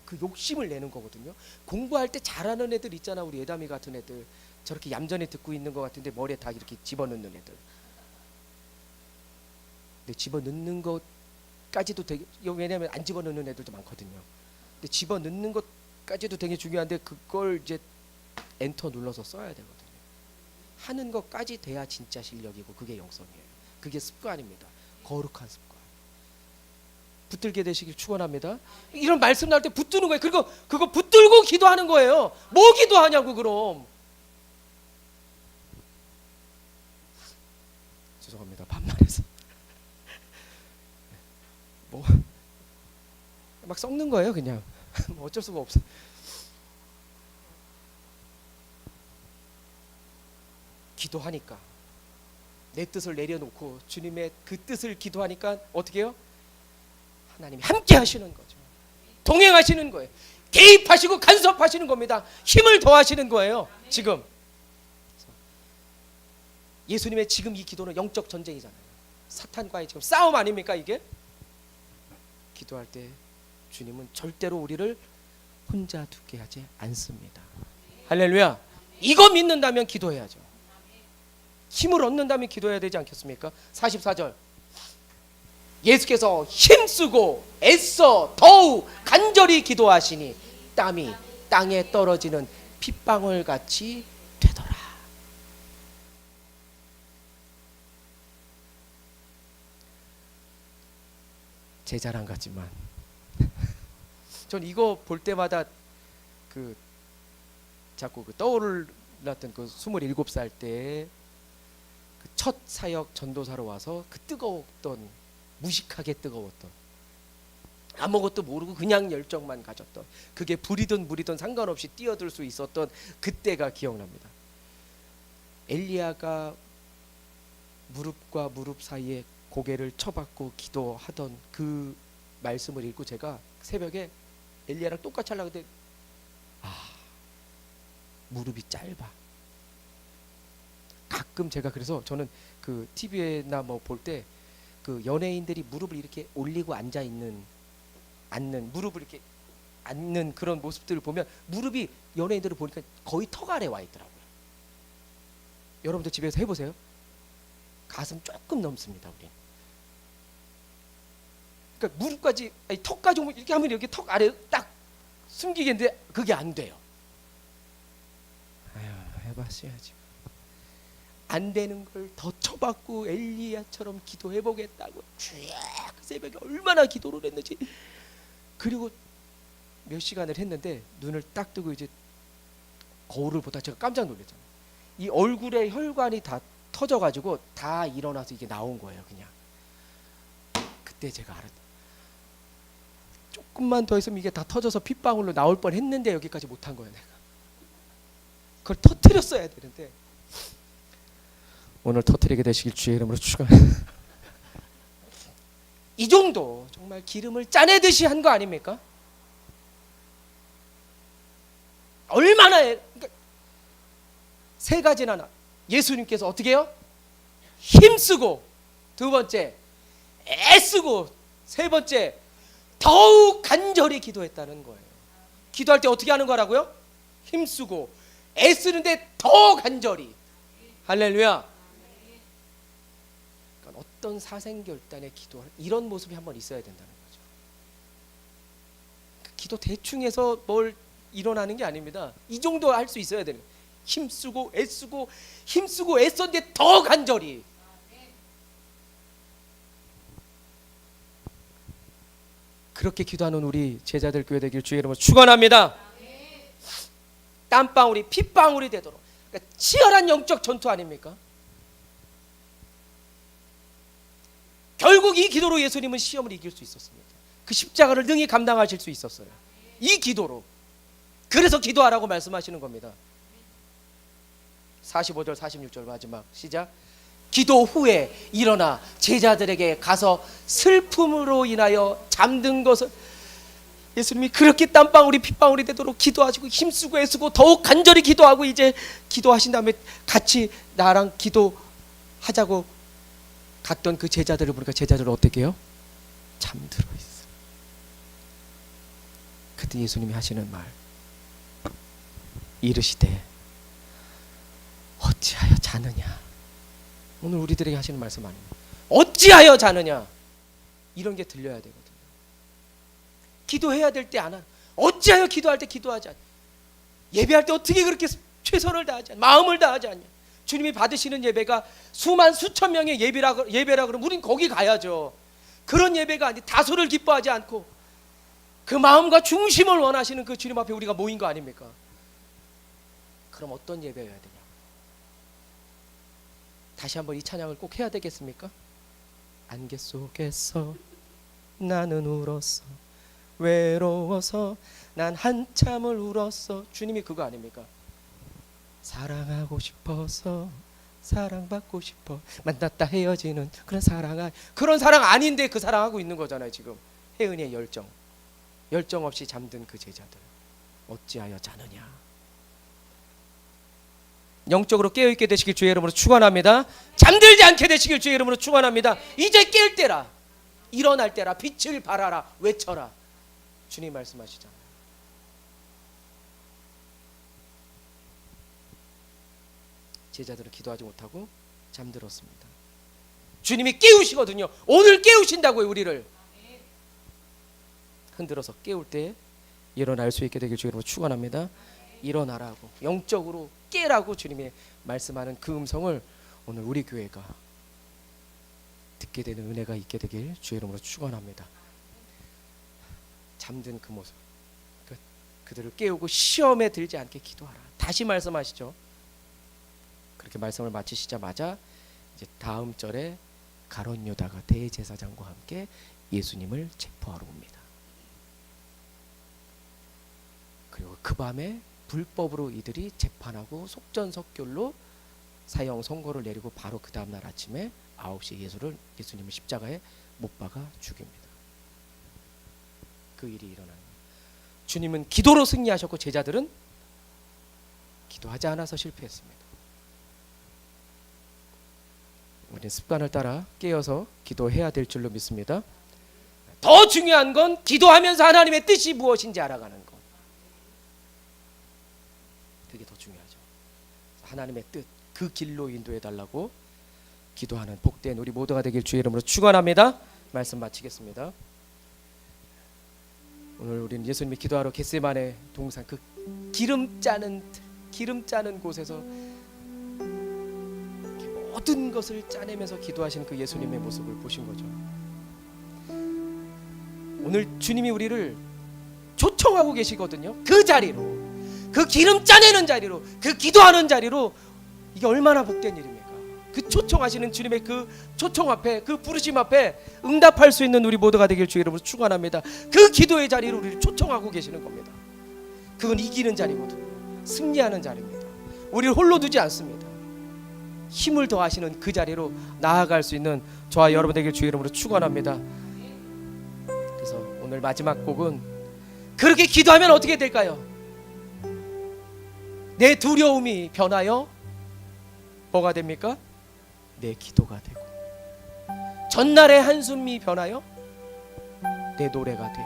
그 욕심을 내는 거거든요. 공부할 때 잘하는 애들 있잖아. 우리 예담이 같은 애들 저렇게 얌전히 듣고 있는 것 같은데 머리에 다 이렇게 집어넣는 애들. 근데 집어넣는 것까지도 되게, 왜냐하면 안 집어넣는 애들도 많거든요. 근데 집어넣는 것까지도 되게 중요한데 그걸 이제 엔터 눌러서 써야 되거든요. 하는 것까지 돼야 진짜 실력이고 그게 영성이에요. 그게 습관입니다. 거룩한 습관. 붙들게 되시길 축원합니다. 이런 말씀 나올 때 붙드는 거예요. 그리고 그거 붙들고 기도하는 거예요. 뭐 기도하냐고 그럼. 죄송합니다. 반말해서. 뭐 막 썩는 거예요, 그냥. 뭐 어쩔 수가 없어. 기도하니까 내 뜻을 내려놓고 주님의 그 뜻을 기도하니까 어떻게 해요? 하나님이 함께 하시는 거죠. 동행하시는 거예요. 개입하시고 간섭하시는 겁니다. 힘을 더하시는 거예요. 지금 예수님의 지금 이 기도는 영적 전쟁이잖아요. 사탄과의 지금 싸움 아닙니까 이게? 기도할 때 주님은 절대로 우리를 혼자 두게 하지 않습니다. 할렐루야. 이거 믿는다면 기도해야죠. 힘을 얻는다면 기도해야 되지 않겠습니까? 44절. 예수께서 힘쓰고 애써 더욱 간절히 기도하시니 땀이 땅에 떨어지는 핏방울 같이 되더라. 제 자랑 같지만 전 이거 볼 때마다 그 자꾸 그 떠올랐던 그 27살 때 그 첫 사역 전도사로 와서 그 뜨거웠던, 무식하게 뜨거웠던, 아무것도 모르고 그냥 열정만 가졌던, 그게 불이든 물이든 상관없이 뛰어들 수 있었던 그때가 기억납니다. 엘리야가 무릎과 무릎 사이에 고개를 쳐박고 기도하던 그 말씀을 읽고 제가 새벽에 엘리야랑 똑같이 하려고 했는데 무릎이 짧아. 가끔 제가 그래서 저는 그 TV나 뭐 볼 때 그 연예인들이 무릎을 이렇게 올리고 앉는 무릎을 이렇게 앉는 그런 모습들을 보면 무릎이 연예인들을 보니까 거의 턱 아래 와 있더라고요. 여러분들 집에서 해보세요. 가슴 조금 넘습니다, 우리. 그러니까 무릎까지, 아니, 턱까지 오면 이렇게 하면 여기 턱 아래 딱 숨기겠는데 그게 안 돼요. 아유, 해봤어야지. 안 되는 걸 더 쳐받고 엘리야처럼 기도해보겠다고 쫙 새벽에 얼마나 기도를 했는지. 그리고 몇 시간을 했는데 눈을 딱 뜨고 이제 거울을 보다 제가 깜짝 놀랐잖아요. 이 얼굴에 혈관이 다 터져가지고 다 일어나서 이게 나온 거예요. 그냥 그때 제가 알았다. 조금만 더 했으면 이게 다 터져서 핏방울로 나올 뻔했는데 여기까지 못한 거예요. 내가 그걸 터뜨렸어야 되는데 오늘 터뜨리게 되시길 주의 이름으로 축원합니다. 이 정도 정말 기름을 짜내듯이 한 거 아닙니까? 얼마나 그러니까 세 가지나 예수님께서 어떻게 해요? 힘쓰고, 두 번째 애쓰고, 세 번째 더욱 간절히 기도했다는 거예요. 기도할 때 어떻게 하는 거라고요? 힘쓰고 애쓰는데 더 간절히. 할렐루야. 어떤 사생결단의 기도할 이런 모습이 한번 있어야 된다는 거죠. 그 기도 대충 해서 뭘 일어나는 게 아닙니다. 이 정도 할 수 있어야 되는, 힘쓰고 애쓰고 힘쓰고 애썼는데 더 간절히. 그렇게 기도하는 우리 제자들 교회 되길 주의 이름으로 축원합니다. 땀방울이 핏방울이 되도록. 그러니까 치열한 영적 전투 아닙니까? 결국 이 기도로 예수님은 시험을 이길 수 있었습니다. 그 십자가를 능히 감당하실 수 있었어요. 이 기도로. 그래서 기도하라고 말씀하시는 겁니다. 45절 46절 마지막 시작. 기도 후에 일어나 제자들에게 가서 슬픔으로 인하여 잠든 것을, 예수님이 그렇게 땀방울이 핏방울이 되도록 기도하시고 힘쓰고 애쓰고 더욱 간절히 기도하고 이제 기도하신 다음에 같이 나랑 기도하자고 갔던 그 제자들을 보니까 제자들은 어떻게 해요? 잠들어 있어. 그때 예수님이 하시는 말, 이르시되 어찌하여 자느냐. 오늘 우리들에게 하시는 말씀 아닙니까? 어찌하여 자느냐. 이런 게 들려야 되거든요. 기도해야 될 때 안 하는, 어찌하여 기도할 때 기도하지 않냐. 예배할 때 어떻게 그렇게 최선을 다하지 않냐, 마음을 다하지 않냐. 주님이 받으시는 예배가 수만 수천 명의 예배라 그러면 우린 거기 가야죠. 그런 예배가 아니, 다소를 기뻐하지 않고 그 마음과 중심을 원하시는 그 주님 앞에 우리가 모인 거 아닙니까? 그럼 어떤 예배여야 되냐. 다시 한번 이 찬양을 꼭 해야 되겠습니까? 안개 속에서 나는 울었어, 외로워서 난 한참을 울었어. 주님이 그거 아닙니까? 사랑하고 싶어서 사랑받고 싶어 만났다 헤어지는 그런 사랑 아닌데 그 사랑하고 있는 거잖아요. 지금 혜은이의 열정 없이 잠든 그 제자들, 어찌하여 자느냐. 영적으로 깨어있게 되시길 주의 이름으로 축원합니다. 잠들지 않게 되시길 주의 이름으로 축원합니다. 이제 깰 때라, 일어날 때라, 빛을 발하라, 외쳐라. 주님 말씀하시잖아요. 제자들은 기도하지 못하고 잠들었습니다. 주님이 깨우시거든요. 오늘 깨우신다고요. 우리를 흔들어서 깨울 때 일어날 수 있게 되길 주님으로 축원합니다. 일어나라고, 영적으로 깨라고 주님이 말씀하는 그 음성을 오늘 우리 교회가 듣게 되는 은혜가 있게 되길 주의 이름으로 축원합니다. 잠든 그 모습, 그들을 깨우고 시험에 들지 않게 기도하라. 다시 말씀하시죠. 그렇게 말씀을 마치시자마자 이제 다음 절에 가룟 유다가 대제사장과 함께 예수님을 체포하러 옵니다. 그리고 그 밤에 불법으로 이들이 재판하고 속전속결로 사형 선고를 내리고 바로 그 다음날 아침에 9시에 예수님을 십자가에 못 박아 죽입니다. 그 일이 일어나는 거예요. 주님은 기도로 승리하셨고 제자들은 기도하지 않아서 실패했습니다. 우리는 습관을 따라 깨어서 기도해야 될 줄로 믿습니다. 더 중요한 건 기도하면서 하나님의 뜻이 무엇인지 알아가는 것. 그게 더 중요하죠. 하나님의 뜻, 그 길로 인도해 달라고 기도하는 복된 우리 모두가 되길 주의 이름으로 축원합니다. 말씀 마치겠습니다. 오늘 우리는 예수님이 기도하러 겟세마네 동산 그 기름 짜는 곳에서 모든 것을 짜내면서 기도하신 그 예수님의 모습을 보신 거죠. 오늘 주님이 우리를 초청하고 계시거든요. 그 자리로, 그 기름 짜내는 자리로, 그 기도하는 자리로. 이게 얼마나 복된 일입니까? 그 초청하시는 주님의 그 초청 앞에, 그 부르심 앞에 응답할 수 있는 우리 모두가 되길 주의 이름으로 축원합니다. 그 기도의 자리로 우리를 초청하고 계시는 겁니다. 그건 이기는 자리거든요. 승리하는 자리입니다. 우리를 홀로 두지 않습니다. 힘을 더하시는 그 자리로 나아갈 수 있는 저와 여러분 되길 주의 이름으로 축원합니다. 그래서 오늘 마지막 곡은 그렇게 기도하면 어떻게 될까요? 내 두려움이 변하여 뭐가 됩니까? 내 기도가 되고, 전날의 한숨이 변하여 내 노래가 되어.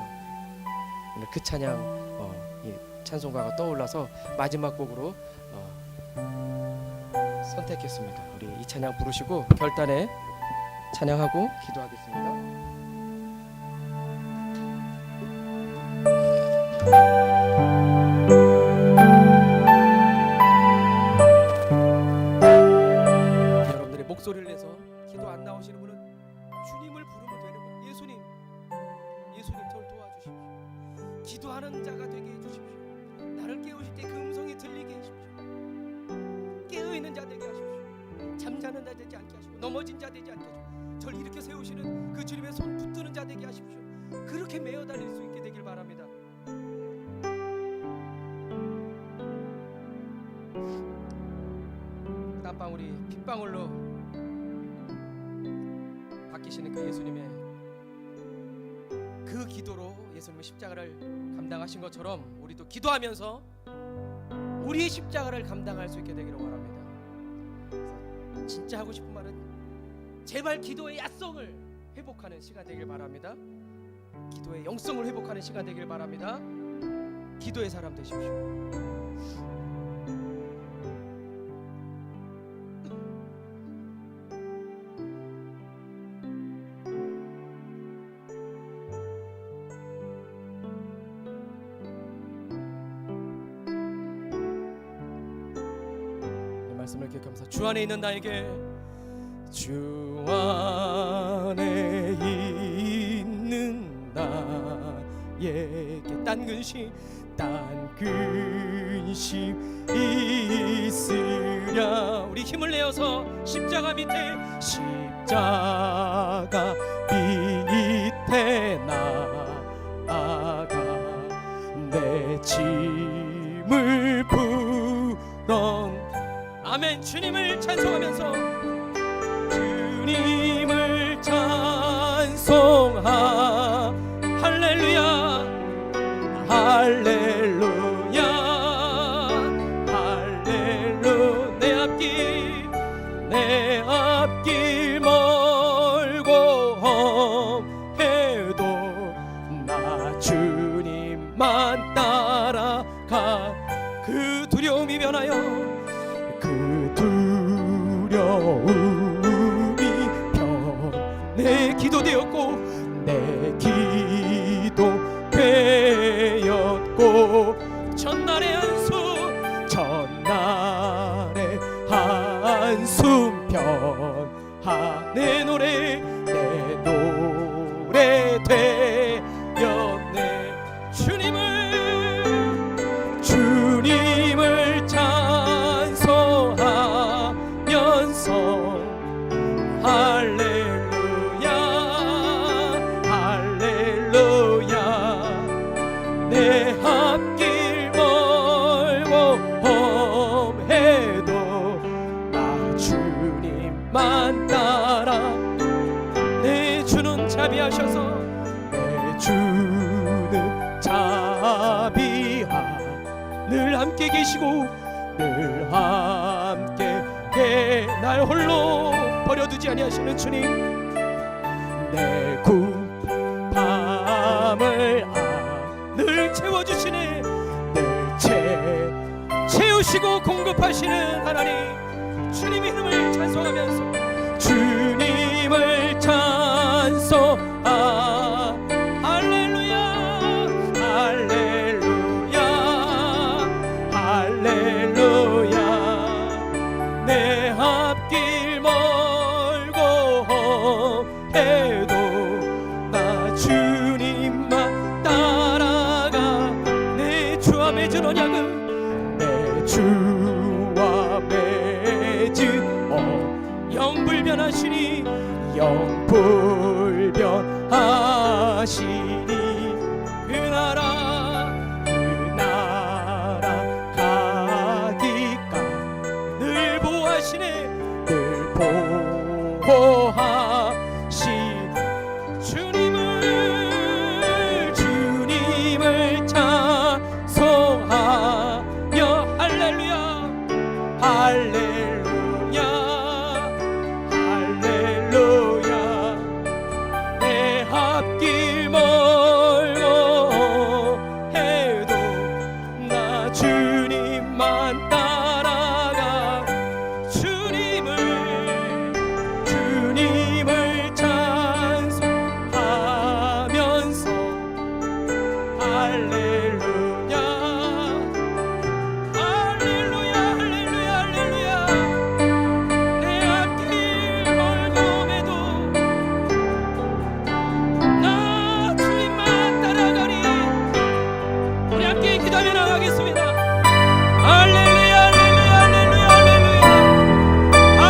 오늘 그 찬양, 이 찬송가가 떠올라서 마지막 곡으로 선택했습니다. 우리 이 찬양 부르시고 결단에 찬양하고 기도하겠습니다. 여러분들의 목소리를 내서 기도 안 나오시는 분은 주님을 부르면 되는 거예요. 예수님 저를 도와주십시오. 기도하는 자가 되게 해주십시오. 나를 깨우실 때 그 음성이 들리게 하십시오. 깨어있는 자 되게 하십시오. 잠자는 자 되지 않게 하시고 넘어진 자 되지 않게 하시고 저를 일으켜 세우시는 그 주님의 손 붙드는 자 되게 하십시오. 그렇게 메어 다닐 수 있게 되길 바랍니다. 땀방울이 핏방울로 바뀌시는 그 예수님의 그 기도로 예수님의 십자가를 감당하신 것처럼 우리도 기도하면서 우리의 십자가를 감당할 수 있게 되기를 원합니다. 그래서 진짜 하고 싶은 말은 제발 기도의 야성을 회복하는 시간 되길 바랍니다. 기도의 영성을 회복하는 시간 되길 바랍니다. 기도의 사람 되십시오. 말씀을 기억하면서 주 안에 있는 나에게 주 안에 있는 나에게 딴 근심 있으랴. 우리 힘을 내어서 십자가 밑에 나아가 내 짐을 풀어. 아멘. 주님을 찬송하면서 주님을 찬송하. 할렐루야 할렐루야 할렐루. 내 앞길 멀고 해도 나 주님만 따라가. 그 두려움이 변하여 그 두려움이 내 기도 되었고 내 기도 되었고 전날의 한숨 편하. 내 노래 되었네. 주님을 찬송하면서 할렐루야 할렐루야. 내 앞길 멀고 험해도 나 주님만 따라. 내 주는 자비하셔서 내 주는 자비하. 늘 함께 계시고 늘 함께 날 홀로 버려두지 아니하시는 주님. 내 궁밤을 늘 채워주시네. 늘 채우시고 공급하시는 하나님. 주님의 이름을 찬송하면서 주님을 찬송하. 할렐루야 할렐루야 할렐루야. 내 앞길 멀고 해도 나 주님만 따라가. 내 주와 맺은 언약은 내 주와 맺은 영불변하시니 영불변하시니. 그 나라 가기까 늘 보호하시네. 늘 보호하시니. 주님을 찬송하며 할렐루야 할렐루야 할렐루야. 내 앞길 멀고 해도 나 주님만 따라가. 주님을 할렐루야